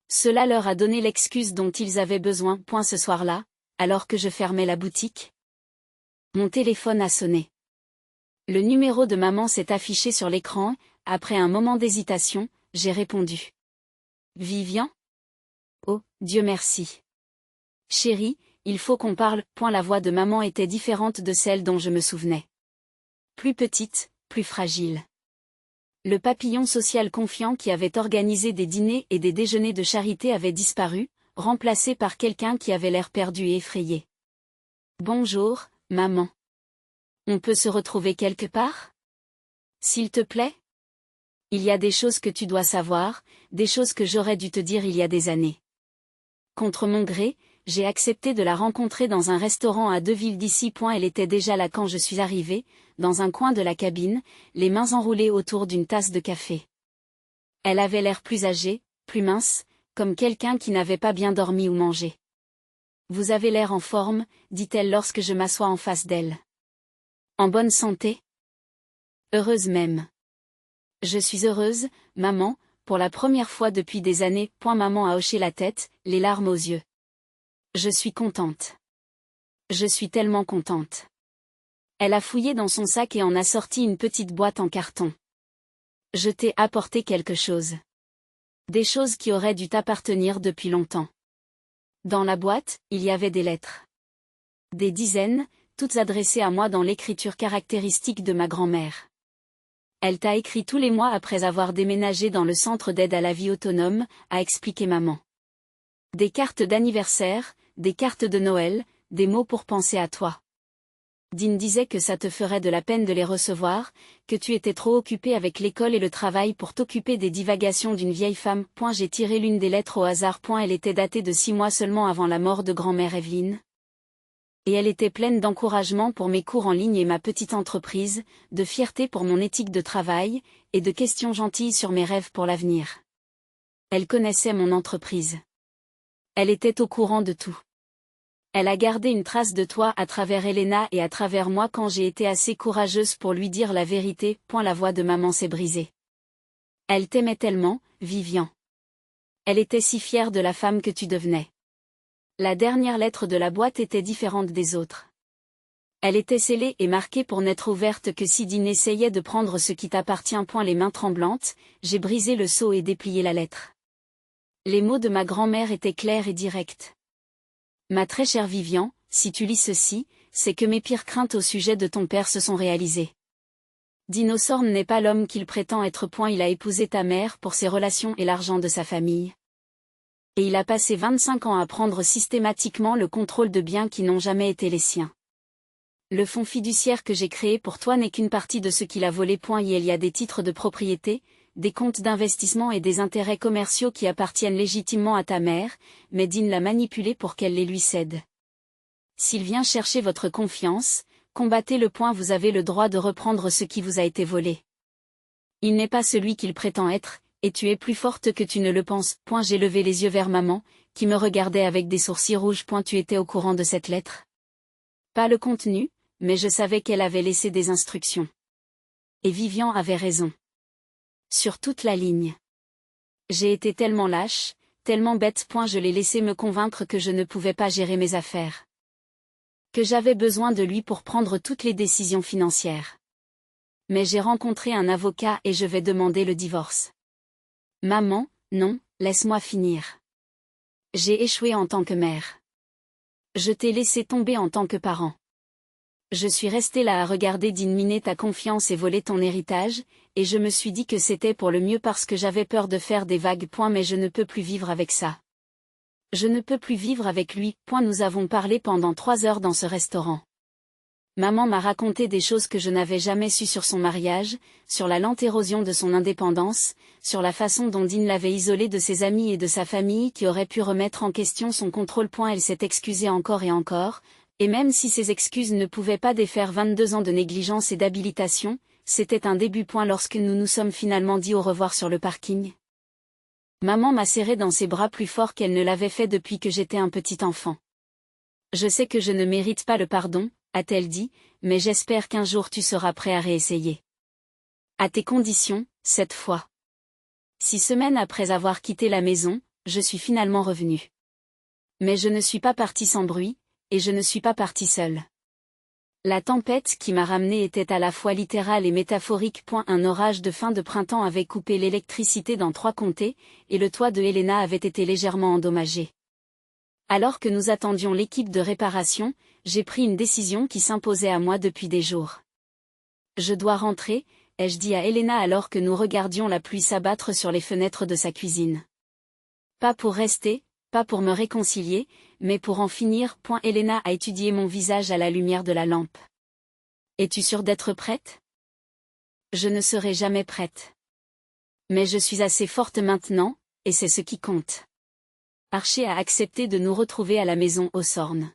Cela leur a donné l'excuse dont ils avaient besoin. Ce soir-là, alors que je fermais la boutique, mon téléphone a sonné. Le numéro de maman s'est affiché sur l'écran. Après un moment d'hésitation, j'ai répondu. Vivian? Oh, Dieu merci. Chérie, il faut qu'on parle. La voix de maman était différente de celle dont je me souvenais. Plus petite, plus fragile. Le papillon social confiant qui avait organisé des dîners et des déjeuners de charité avait disparu, remplacé par quelqu'un qui avait l'air perdu et effrayé. Bonjour, maman. On peut se retrouver quelque part? S'il te plaît? Il y a des choses que tu dois savoir, des choses que j'aurais dû te dire il y a des années. Contre mon gré, j'ai accepté de la rencontrer dans un restaurant à 2 villes d'ici. Elle était déjà là quand je suis arrivée, dans un coin de la cabine, les mains enroulées autour d'une tasse de café. Elle avait l'air plus âgée, plus mince, comme quelqu'un qui n'avait pas bien dormi ou mangé. Vous avez l'air en forme, dit-elle lorsque je m'assois en face d'elle. En bonne santé? Heureuse même. Je suis heureuse, maman, pour la première fois depuis des années. Maman a hoché la tête, les larmes aux yeux. Je suis contente. Je suis tellement contente. Elle a fouillé dans son sac et en a sorti une petite boîte en carton. Je t'ai apporté quelque chose. Des choses qui auraient dû t'appartenir depuis longtemps. Dans la boîte, il y avait des lettres. Des dizaines, toutes adressées à moi dans l'écriture caractéristique de ma grand-mère. Elle t'a écrit tous les mois après avoir déménagé dans le centre d'aide à la vie autonome, a expliqué maman. Des cartes d'anniversaire, des cartes de Noël, des mots pour penser à toi. Dean disait que ça te ferait de la peine de les recevoir, que tu étais trop occupé avec l'école et le travail pour t'occuper des divagations d'une vieille femme. J'ai tiré l'une des lettres au hasard. Elle était datée de 6 mois seulement avant la mort de grand-mère Evelyne. Et elle était pleine d'encouragement pour mes cours en ligne et ma petite entreprise, de fierté pour mon éthique de travail, et de questions gentilles sur mes rêves pour l'avenir. Elle connaissait mon entreprise. Elle était au courant de tout. Elle a gardé une trace de toi à travers Elena et à travers moi quand j'ai été assez courageuse pour lui dire la vérité. La voix de maman s'est brisée. Elle t'aimait tellement, Vivian. Elle était si fière de la femme que tu devenais. La dernière lettre de la boîte était différente des autres. Elle était scellée et marquée pour n'être ouverte que si Dean essayait de prendre ce qui t'appartient. Les mains tremblantes, j'ai brisé le sceau et déplié la lettre. Les mots de ma grand-mère étaient clairs et directs. Ma très chère Vivian, si tu lis ceci, c'est que mes pires craintes au sujet de ton père se sont réalisées. Dean Osorn n'est pas l'homme qu'il prétend être. Il a épousé ta mère pour ses relations et l'argent de sa famille. Et il a passé 25 ans à prendre systématiquement le contrôle de biens qui n'ont jamais été les siens. Le fonds fiduciaire que j'ai créé pour toi n'est qu'une partie de ce qu'il a volé. Il y a des titres de propriété, des comptes d'investissement et des intérêts commerciaux qui appartiennent légitimement à ta mère, mais Dean l'a manipulé pour qu'elle les lui cède. S'il vient chercher votre confiance, combattez-le. Vous avez le droit de reprendre ce qui vous a été volé. Il n'est pas celui qu'il prétend être, et tu es plus forte que tu ne le penses. J'ai levé les yeux vers maman, qui me regardait avec des sourcils rouges. Tu étais au courant de cette lettre? Pas le contenu, mais je savais qu'elle avait laissé des instructions. Et Vivian avait raison. Sur toute la ligne. J'ai été tellement lâche, tellement bête. Je l'ai laissé me convaincre que je ne pouvais pas gérer mes affaires. Que j'avais besoin de lui pour prendre toutes les décisions financières. Mais j'ai rencontré un avocat et je vais demander le divorce. Maman, non, laisse-moi finir. J'ai échoué en tant que mère. Je t'ai laissé tomber en tant que parent. Je suis restée là à regarder Dean miner ta confiance et voler ton héritage, et je me suis dit que c'était pour le mieux parce que j'avais peur de faire des vagues. Mais je ne peux plus vivre avec ça. Je ne peux plus vivre avec lui. Nous avons parlé pendant 3 heures dans ce restaurant. Maman m'a raconté des choses que je n'avais jamais sues sur son mariage, sur la lente érosion de son indépendance, sur la façon dont Dean l'avait isolé de ses amis et de sa famille qui auraient pu remettre en question son contrôle. Elle s'est excusée encore et encore, et même si ces excuses ne pouvaient pas défaire 22 ans de négligence et d'habilitation, c'était un début. Lorsque nous nous sommes finalement dit au revoir sur le parking. Maman m'a serré dans ses bras plus fort qu'elle ne l'avait fait depuis que j'étais un petit enfant. Je sais que je ne mérite pas le pardon, a-t-elle dit, mais j'espère qu'un jour tu seras prêt à réessayer. À tes conditions, cette fois. 6 semaines après avoir quitté la maison, je suis finalement revenue. Mais je ne suis pas partie sans bruit, et je ne suis pas partie seule. La tempête qui m'a ramenée était à la fois littérale et métaphorique. Un orage de fin de printemps avait coupé l'électricité dans 3 comtés, et le toit de Helena avait été légèrement endommagé. Alors que nous attendions l'équipe de réparation, j'ai pris une décision qui s'imposait à moi depuis des jours. Je dois rentrer, ai-je dit à Helena alors que nous regardions la pluie s'abattre sur les fenêtres de sa cuisine. Pas pour rester, pas pour me réconcilier, mais pour en finir. Helena a étudié mon visage à la lumière de la lampe. Es-tu sûre d'être prête? Je ne serai jamais prête. Mais je suis assez forte maintenant, et c'est ce qui compte. Archie a accepté de nous retrouver à la maison Osorn.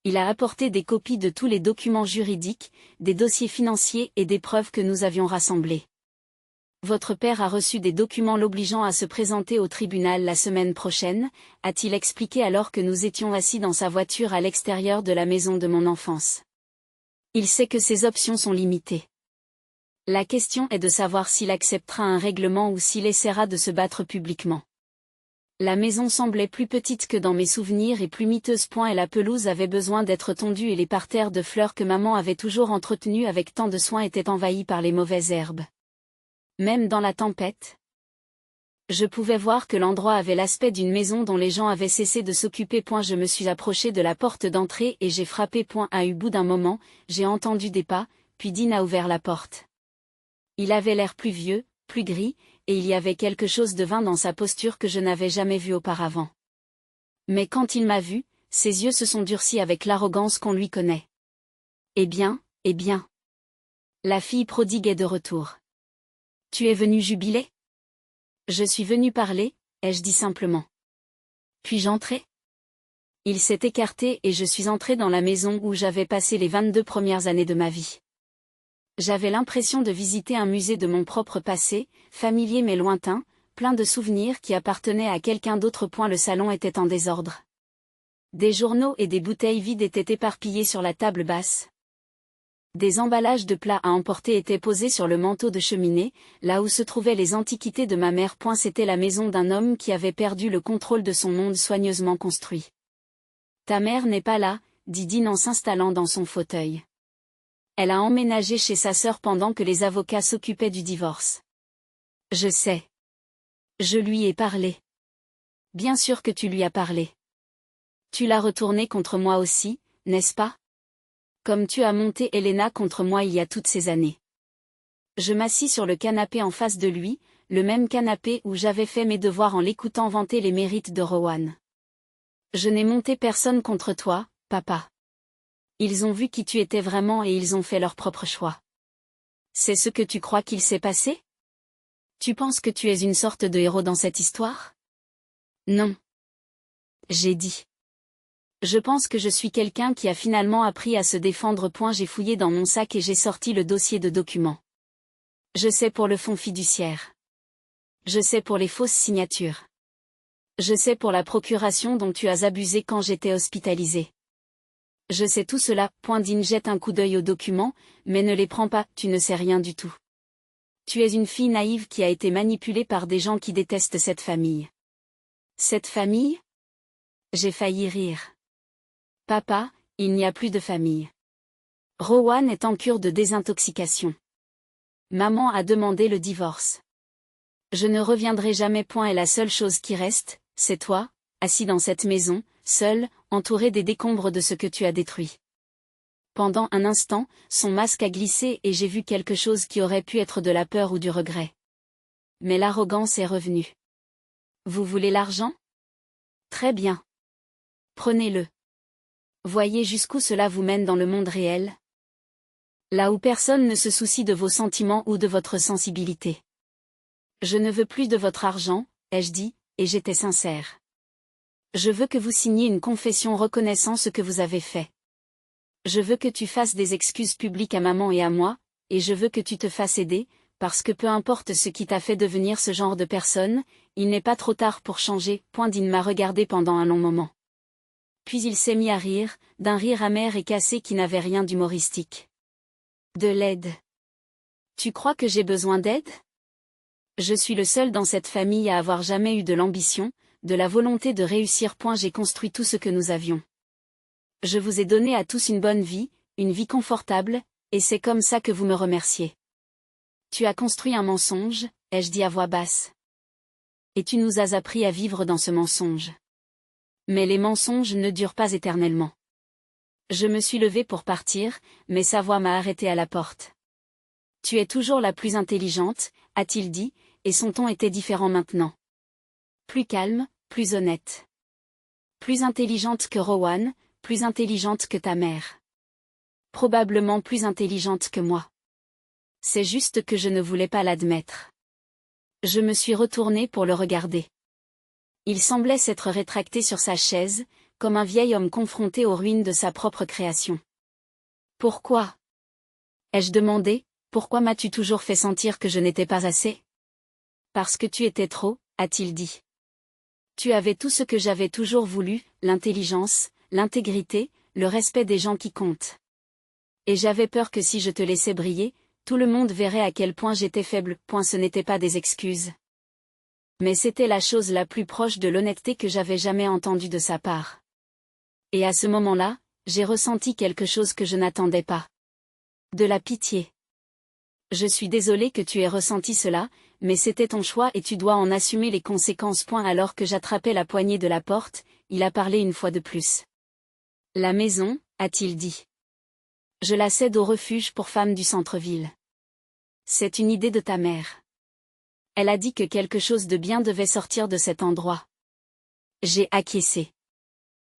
Il a apporté des copies de tous les documents juridiques, des dossiers financiers et des preuves que nous avions rassemblées. Votre père a reçu des documents l'obligeant à se présenter au tribunal la semaine prochaine, a-t-il expliqué alors que nous étions assis dans sa voiture à l'extérieur de la maison de mon enfance. Il sait que ses options sont limitées. La question est de savoir s'il acceptera un règlement ou s'il essaiera de se battre publiquement. La maison semblait plus petite que dans mes souvenirs et plus miteuse. Et la pelouse avait besoin d'être tondue et les parterres de fleurs que maman avait toujours entretenus avec tant de soin étaient envahis par les mauvaises herbes. Même dans la tempête. Je pouvais voir que l'endroit avait l'aspect d'une maison dont les gens avaient cessé de s'occuper. Je me suis approché de la porte d'entrée et j'ai frappé. À un bout d'un moment, j'ai entendu des pas, puis Dean a ouvert la porte. Il avait l'air plus vieux, plus gris, et il y avait quelque chose de vain dans sa posture que je n'avais jamais vu auparavant. Mais quand il m'a vu, ses yeux se sont durcis avec l'arrogance qu'on lui connaît. Eh bien, eh bien. La fille prodigue est de retour. Tu es venu jubiler? Je suis venu parler, ai-je dit simplement. Puis-je entrer? Il s'est écarté et je suis entré dans la maison où j'avais passé les 22 premières années de ma vie. J'avais l'impression de visiter un musée de mon propre passé, familier mais lointain, plein de souvenirs qui appartenaient à quelqu'un d'autre. Le salon était en désordre. Des journaux et des bouteilles vides étaient éparpillés sur la table basse. Des emballages de plats à emporter étaient posés sur le manteau de cheminée, là où se trouvaient les antiquités de ma mère. C'était la maison d'un homme qui avait perdu le contrôle de son monde soigneusement construit. Ta mère n'est pas là, dit Dean en s'installant dans son fauteuil. Elle a emménagé chez sa sœur pendant que les avocats s'occupaient du divorce. Je sais. Je lui ai parlé. Bien sûr que tu lui as parlé. Tu l'as retourné contre moi aussi, n'est-ce pas? Comme tu as monté Elena contre moi il y a toutes ces années. Je m'assis sur le canapé en face de lui, le même canapé où j'avais fait mes devoirs en l'écoutant vanter les mérites de Rowan. Je n'ai monté personne contre toi, papa. Ils ont vu qui tu étais vraiment et ils ont fait leur propre choix. C'est ce que tu crois qu'il s'est passé? Tu penses que tu es une sorte de héros dans cette histoire? Non. J'ai dit. Je pense que je suis quelqu'un qui a finalement appris à se défendre. J'ai fouillé dans mon sac et j'ai sorti le dossier de documents. Je sais pour le fonds fiduciaire. Je sais pour les fausses signatures. Je sais pour la procuration dont tu as abusé quand j'étais hospitalisé. Je sais tout cela. Dean jette un coup d'œil aux documents, mais ne les prends pas, tu ne sais rien du tout. Tu es une fille naïve qui a été manipulée par des gens qui détestent cette famille. Cette famille? J'ai failli rire. Papa, il n'y a plus de famille. Rowan est en cure de désintoxication. Maman a demandé le divorce. Je ne reviendrai jamais. Et la seule chose qui reste, c'est toi, assis dans cette maison, seul, entouré des décombres de ce que tu as détruit. Pendant un instant, son masque a glissé et j'ai vu quelque chose qui aurait pu être de la peur ou du regret. Mais l'arrogance est revenue. Vous voulez l'argent? Très bien. Prenez-le. Voyez jusqu'où cela vous mène dans le monde réel. Là où personne ne se soucie de vos sentiments ou de votre sensibilité. Je ne veux plus de votre argent, ai-je dit, et j'étais sincère. Je veux que vous signiez une confession reconnaissant ce que vous avez fait. Je veux que tu fasses des excuses publiques à maman et à moi, et je veux que tu te fasses aider, parce que peu importe ce qui t'a fait devenir ce genre de personne, il n'est pas trop tard pour changer. Dean m'a regardé pendant un long moment. Puis il s'est mis à rire, d'un rire amer et cassé qui n'avait rien d'humoristique. De l'aide. Tu crois que j'ai besoin d'aide? Je suis le seul dans cette famille à avoir jamais eu de l'ambition, de la volonté de réussir. J'ai construit tout ce que nous avions. Je vous ai donné à tous une bonne vie, une vie confortable, et c'est comme ça que vous me remerciez. Tu as construit un mensonge, ai-je dit à voix basse. Et tu nous as appris à vivre dans ce mensonge. Mais les mensonges ne durent pas éternellement. Je me suis levée pour partir, mais sa voix m'a arrêtée à la porte. Tu es toujours la plus intelligente, a-t-il dit, et son ton était différent maintenant. Plus calme, plus honnête. Plus intelligente que Rowan, plus intelligente que ta mère. Probablement plus intelligente que moi. C'est juste que je ne voulais pas l'admettre. Je me suis retournée pour le regarder. Il semblait s'être rétracté sur sa chaise, comme un vieil homme confronté aux ruines de sa propre création. Pourquoi? Ai-je demandé, pourquoi m'as-tu toujours fait sentir que je n'étais pas assez? Parce que tu étais trop, a-t-il dit. Tu avais tout ce que j'avais toujours voulu, l'intelligence, l'intégrité, le respect des gens qui comptent. Et j'avais peur que si je te laissais briller, tout le monde verrait à quel point j'étais faible. Ce n'était pas des excuses. Mais c'était la chose la plus proche de l'honnêteté que j'avais jamais entendue de sa part. Et à ce moment-là, j'ai ressenti quelque chose que je n'attendais pas. De la pitié. Je suis désolée que tu aies ressenti cela, mais c'était ton choix et tu dois en assumer les conséquences. Alors que j'attrapais la poignée de la porte, il a parlé une fois de plus. La maison, a-t-il dit. Je la cède au refuge pour femmes du centre-ville. C'est une idée de ta mère. Elle a dit que quelque chose de bien devait sortir de cet endroit. J'ai acquiescé.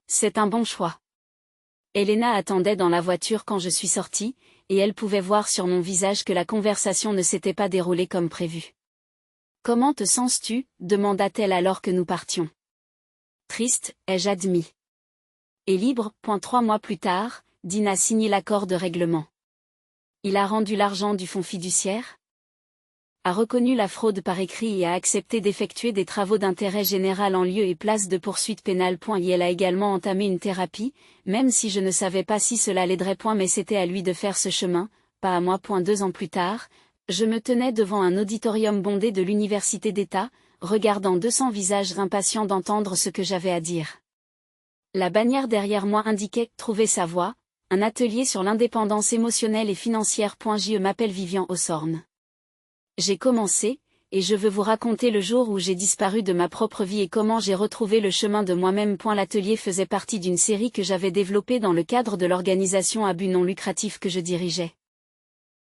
C'est un bon choix. Elena attendait dans la voiture quand je suis sortie, et elle pouvait voir sur mon visage que la conversation ne s'était pas déroulée comme prévu. Comment te sens-tu? Demanda-t-elle alors que nous partions. Triste, ai-je admis. Et libre. 3 mois plus tard, Dean a signé l'accord de règlement. Il a rendu l'argent du fonds fiduciaire? A reconnu la fraude par écrit et a accepté d'effectuer des travaux d'intérêt général en lieu et place de poursuite pénale. Et elle a également entamé une thérapie, même si je ne savais pas si cela l'aiderait. Mais c'était à lui de faire ce chemin, pas à moi. 2 ans plus tard, je me tenais devant un auditorium bondé de l'université d'État, regardant 200 visages impatients d'entendre ce que j'avais à dire. La bannière derrière moi indiquait « Trouver sa voie », un atelier sur l'indépendance émotionnelle et financière. Je m'appelle Vivian Ossorne. J'ai commencé, et je veux vous raconter le jour où j'ai disparu de ma propre vie et comment j'ai retrouvé le chemin de moi-même. L'atelier faisait partie d'une série que j'avais développée dans le cadre de l'organisation à but non lucratif que je dirigeais.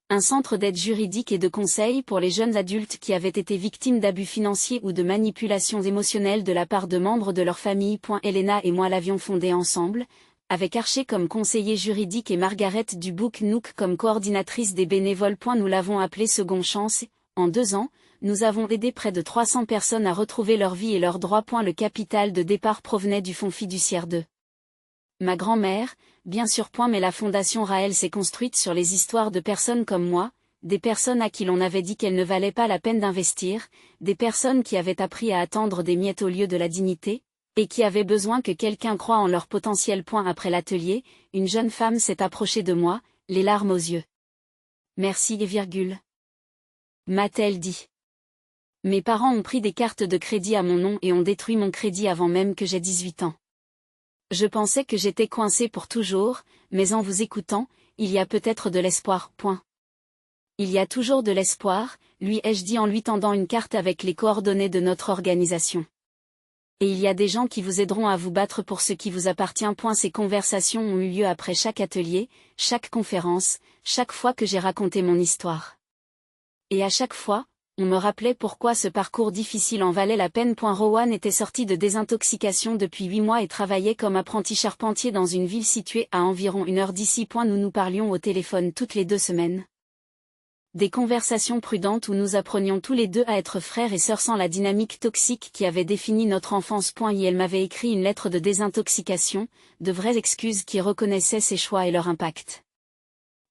Un centre d'aide juridique et de conseil pour les jeunes adultes qui avaient été victimes d'abus financiers ou de manipulations émotionnelles de la part de membres de leur famille. Elena et moi l'avions fondé ensemble, avec Archer comme conseiller juridique et Margaret Dubuc Nook comme coordinatrice des bénévoles. Nous l'avons appelé Second Chance. En 2 ans, nous avons aidé près de 300 personnes à retrouver leur vie et leurs droits. Le capital de départ provenait du fonds fiduciaire de ma grand-mère, bien sûr. Mais la fondation Raël s'est construite sur les histoires de personnes comme moi, des personnes à qui l'on avait dit qu'elles ne valaient pas la peine d'investir, des personnes qui avaient appris à attendre des miettes au lieu de la dignité, et qui avaient besoin que quelqu'un croie en leur potentiel. Après l'atelier, une jeune femme s'est approchée de moi, les larmes aux yeux. Merci, m'a-t-elle dit. Mes parents ont pris des cartes de crédit à mon nom et ont détruit mon crédit avant même que j'aie 18 ans. Je pensais que j'étais coincée pour toujours, mais en vous écoutant, il y a peut-être de l'espoir. Il y a toujours de l'espoir, lui ai-je dit en lui tendant une carte avec les coordonnées de notre organisation. Et il y a des gens qui vous aideront à vous battre pour ce qui vous appartient. Ces conversations ont eu lieu après chaque atelier, chaque conférence, chaque fois que j'ai raconté mon histoire. Et à chaque fois, on me rappelait pourquoi ce parcours difficile en valait la peine. Rowan était sorti de désintoxication depuis 8 mois et travaillait comme apprenti charpentier dans une ville située à environ 1 heure d'ici. Nous nous parlions au téléphone toutes les 2 semaines. Des conversations prudentes où nous apprenions tous les deux à être frères et sœurs sans la dynamique toxique qui avait défini notre enfance. Elle m'avait écrit une lettre de désintoxication, de vraies excuses qui reconnaissaient ses choix et leur impact.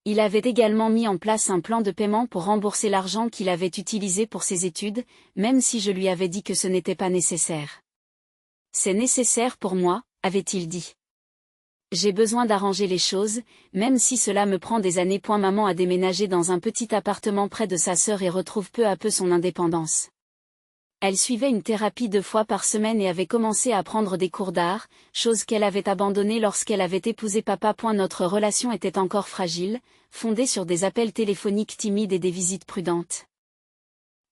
Il avait également mis en place un plan de paiement pour rembourser l'argent qu'il avait utilisé pour ses études, même si je lui avais dit que ce n'était pas nécessaire. C'est nécessaire pour moi, avait-il dit. J'ai besoin d'arranger les choses, même si cela me prend des années. Maman a déménagé dans un petit appartement près de sa sœur et retrouve peu à peu son indépendance. Elle suivait une thérapie 2 fois par semaine et avait commencé à prendre des cours d'art, chose qu'elle avait abandonnée lorsqu'elle avait épousé papa. Notre relation était encore fragile, fondée sur des appels téléphoniques timides et des visites prudentes.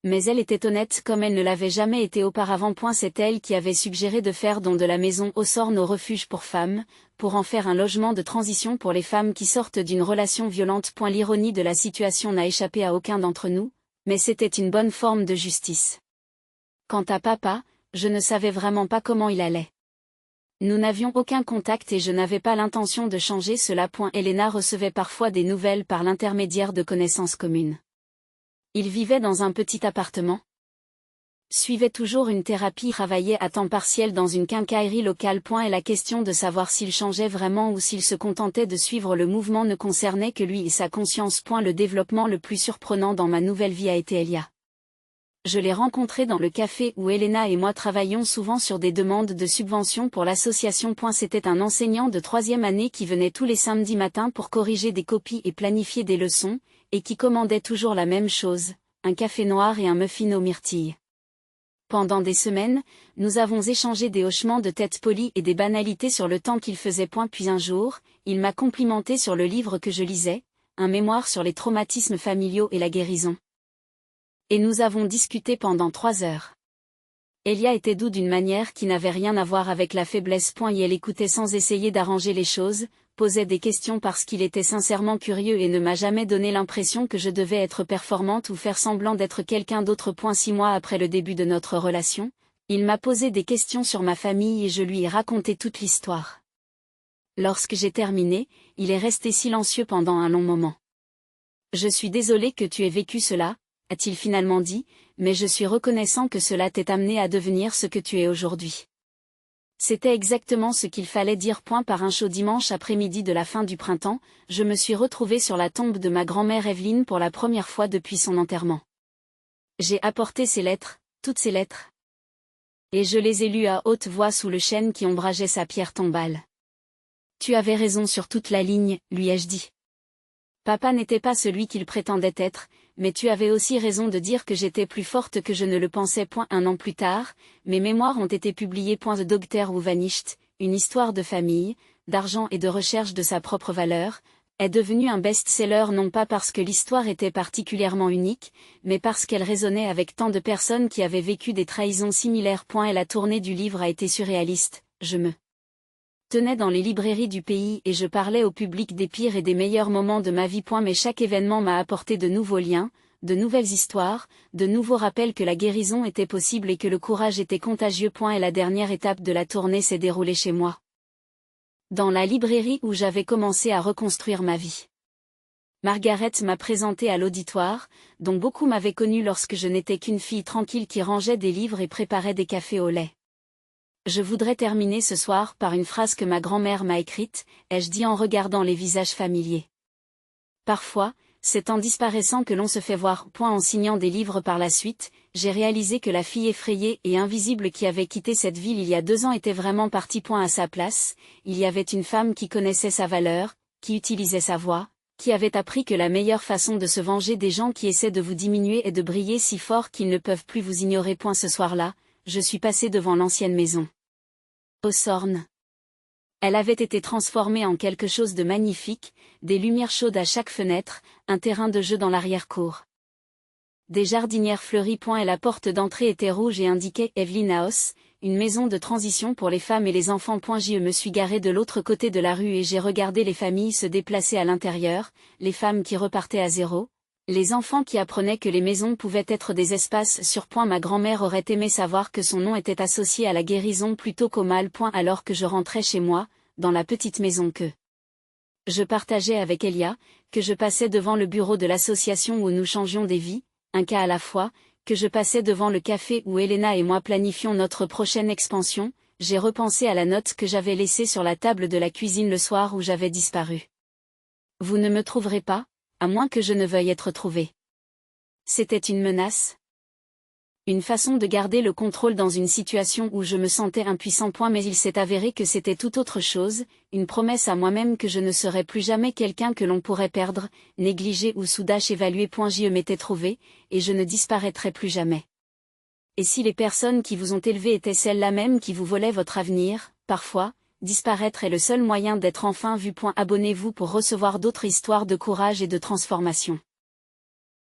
Mais elle était honnête comme elle ne l'avait jamais été auparavant. C'est elle qui avait suggéré de faire don de la maison Ossorne au refuge pour femmes, pour en faire un logement de transition pour les femmes qui sortent d'une relation violente. L'ironie de la situation n'a échappé à aucun d'entre nous, mais c'était une bonne forme de justice. Quant à papa, je ne savais vraiment pas comment il allait. Nous n'avions aucun contact et je n'avais pas l'intention de changer cela. Elena recevait parfois des nouvelles par l'intermédiaire de connaissances communes. Il vivait dans un petit appartement. Suivait toujours une thérapie, travaillait à temps partiel dans une quincaillerie locale. Et la question de savoir s'il changeait vraiment ou s'il se contentait de suivre le mouvement ne concernait que lui et sa conscience. Le développement le plus surprenant dans ma nouvelle vie a été Elia. Je l'ai rencontré dans le café où Elena et moi travaillions souvent sur des demandes de subventions pour l'association. C'était un enseignant de 3e année qui venait tous les samedis matins pour corriger des copies et planifier des leçons, et qui commandait toujours la même chose, un café noir et un muffin aux myrtilles. Pendant des semaines, nous avons échangé des hochements de tête polis et des banalités sur le temps qu'il faisait. Puis un jour, il m'a complimenté sur le livre que je lisais, un mémoire sur les traumatismes familiaux et la guérison. Et nous avons discuté pendant 3 heures. Elia était doux d'une manière qui n'avait rien à voir avec la faiblesse. Et elle écoutait sans essayer d'arranger les choses, posait des questions parce qu'il était sincèrement curieux et ne m'a jamais donné l'impression que je devais être performante ou faire semblant d'être quelqu'un d'autre. 6 mois après le début de notre relation, il m'a posé des questions sur ma famille et je lui ai raconté toute l'histoire. Lorsque j'ai terminé, il est resté silencieux pendant un long moment. Je suis désolé que tu aies vécu cela, a-t-il finalement dit, mais je suis reconnaissant que cela t'ait amené à devenir ce que tu es aujourd'hui. C'était exactement ce qu'il fallait dire. Par un chaud dimanche après-midi de la fin du printemps, je me suis retrouvée sur la tombe de ma grand-mère Evelyne pour la première fois depuis son enterrement. J'ai apporté ses lettres, toutes ses lettres. Et je les ai lues à haute voix sous le chêne qui ombrageait sa pierre tombale. Tu avais raison sur toute la ligne, lui ai-je dit. Papa n'était pas celui qu'il prétendait être, mais tu avais aussi raison de dire que j'étais plus forte que je ne le pensais. 1 an plus tard, mes mémoires ont été publiées. The Doctor Who Vanished, une histoire de famille, d'argent et de recherche de sa propre valeur, est devenue un best-seller non pas parce que l'histoire était particulièrement unique, mais parce qu'elle résonnait avec tant de personnes qui avaient vécu des trahisons similaires. Et la tournée du livre a été surréaliste, je me tenais dans les librairies du pays et je parlais au public des pires et des meilleurs moments de ma vie. Mais chaque événement m'a apporté de nouveaux liens, de nouvelles histoires, de nouveaux rappels que la guérison était possible et que le courage était contagieux. Et la dernière étape de la tournée s'est déroulée chez moi, dans la librairie où j'avais commencé à reconstruire ma vie. Margaret m'a présenté à l'auditoire, dont beaucoup m'avaient connue lorsque je n'étais qu'une fille tranquille qui rangeait des livres et préparait des cafés au lait. Je voudrais terminer ce soir par une phrase que ma grand-mère m'a écrite, ai-je dit en regardant les visages familiers. Parfois, c'est en disparaissant que l'on se fait voir. En signant des livres par la suite, j'ai réalisé que la fille effrayée et invisible qui avait quitté cette ville il y a 2 ans était vraiment partie. À sa place, il y avait une femme qui connaissait sa valeur, qui utilisait sa voix, qui avait appris que la meilleure façon de se venger des gens qui essaient de vous diminuer est de briller si fort qu'ils ne peuvent plus vous ignorer. Ce soir-là, je suis passée devant l'ancienne maison Hawthorne. Elle avait été transformée en quelque chose de magnifique, des lumières chaudes à chaque fenêtre, un terrain de jeu dans l'arrière-cour, des jardinières fleuries. Et la porte d'entrée était rouge et indiquait Evelyn House, une maison de transition pour les femmes et les enfants. Je me suis garée de l'autre côté de la rue et j'ai regardé les familles se déplacer à l'intérieur, les femmes qui repartaient à zéro, les enfants qui apprenaient que les maisons pouvaient être des espaces sûrs. Ma grand-mère aurait aimé savoir que son nom était associé à la guérison plutôt qu'au mal. Alors que je rentrais chez moi, dans la petite maison que je partageais avec Elia, que je passais devant le bureau de l'association où nous changions des vies, un cas à la fois, que je passais devant le café où Elena et moi planifions notre prochaine expansion, j'ai repensé à la note que j'avais laissée sur la table de la cuisine le soir où j'avais disparu. Vous ne me trouverez pas, à moins que je ne veuille être trouvé. C'était une menace. Une façon de garder le contrôle dans une situation où je me sentais impuissant. Mais il s'est avéré que c'était tout autre chose, une promesse à moi-même que je ne serais plus jamais quelqu'un que l'on pourrait perdre, négliger ou sous-évaluer. Je m'étais trouvé, et je ne disparaîtrai plus jamais. Et si les personnes qui vous ont élevé étaient celles-là même qui vous volaient votre avenir, parfois, disparaître est le seul moyen d'être enfin vu. Abonnez-vous pour recevoir d'autres histoires de courage et de transformation.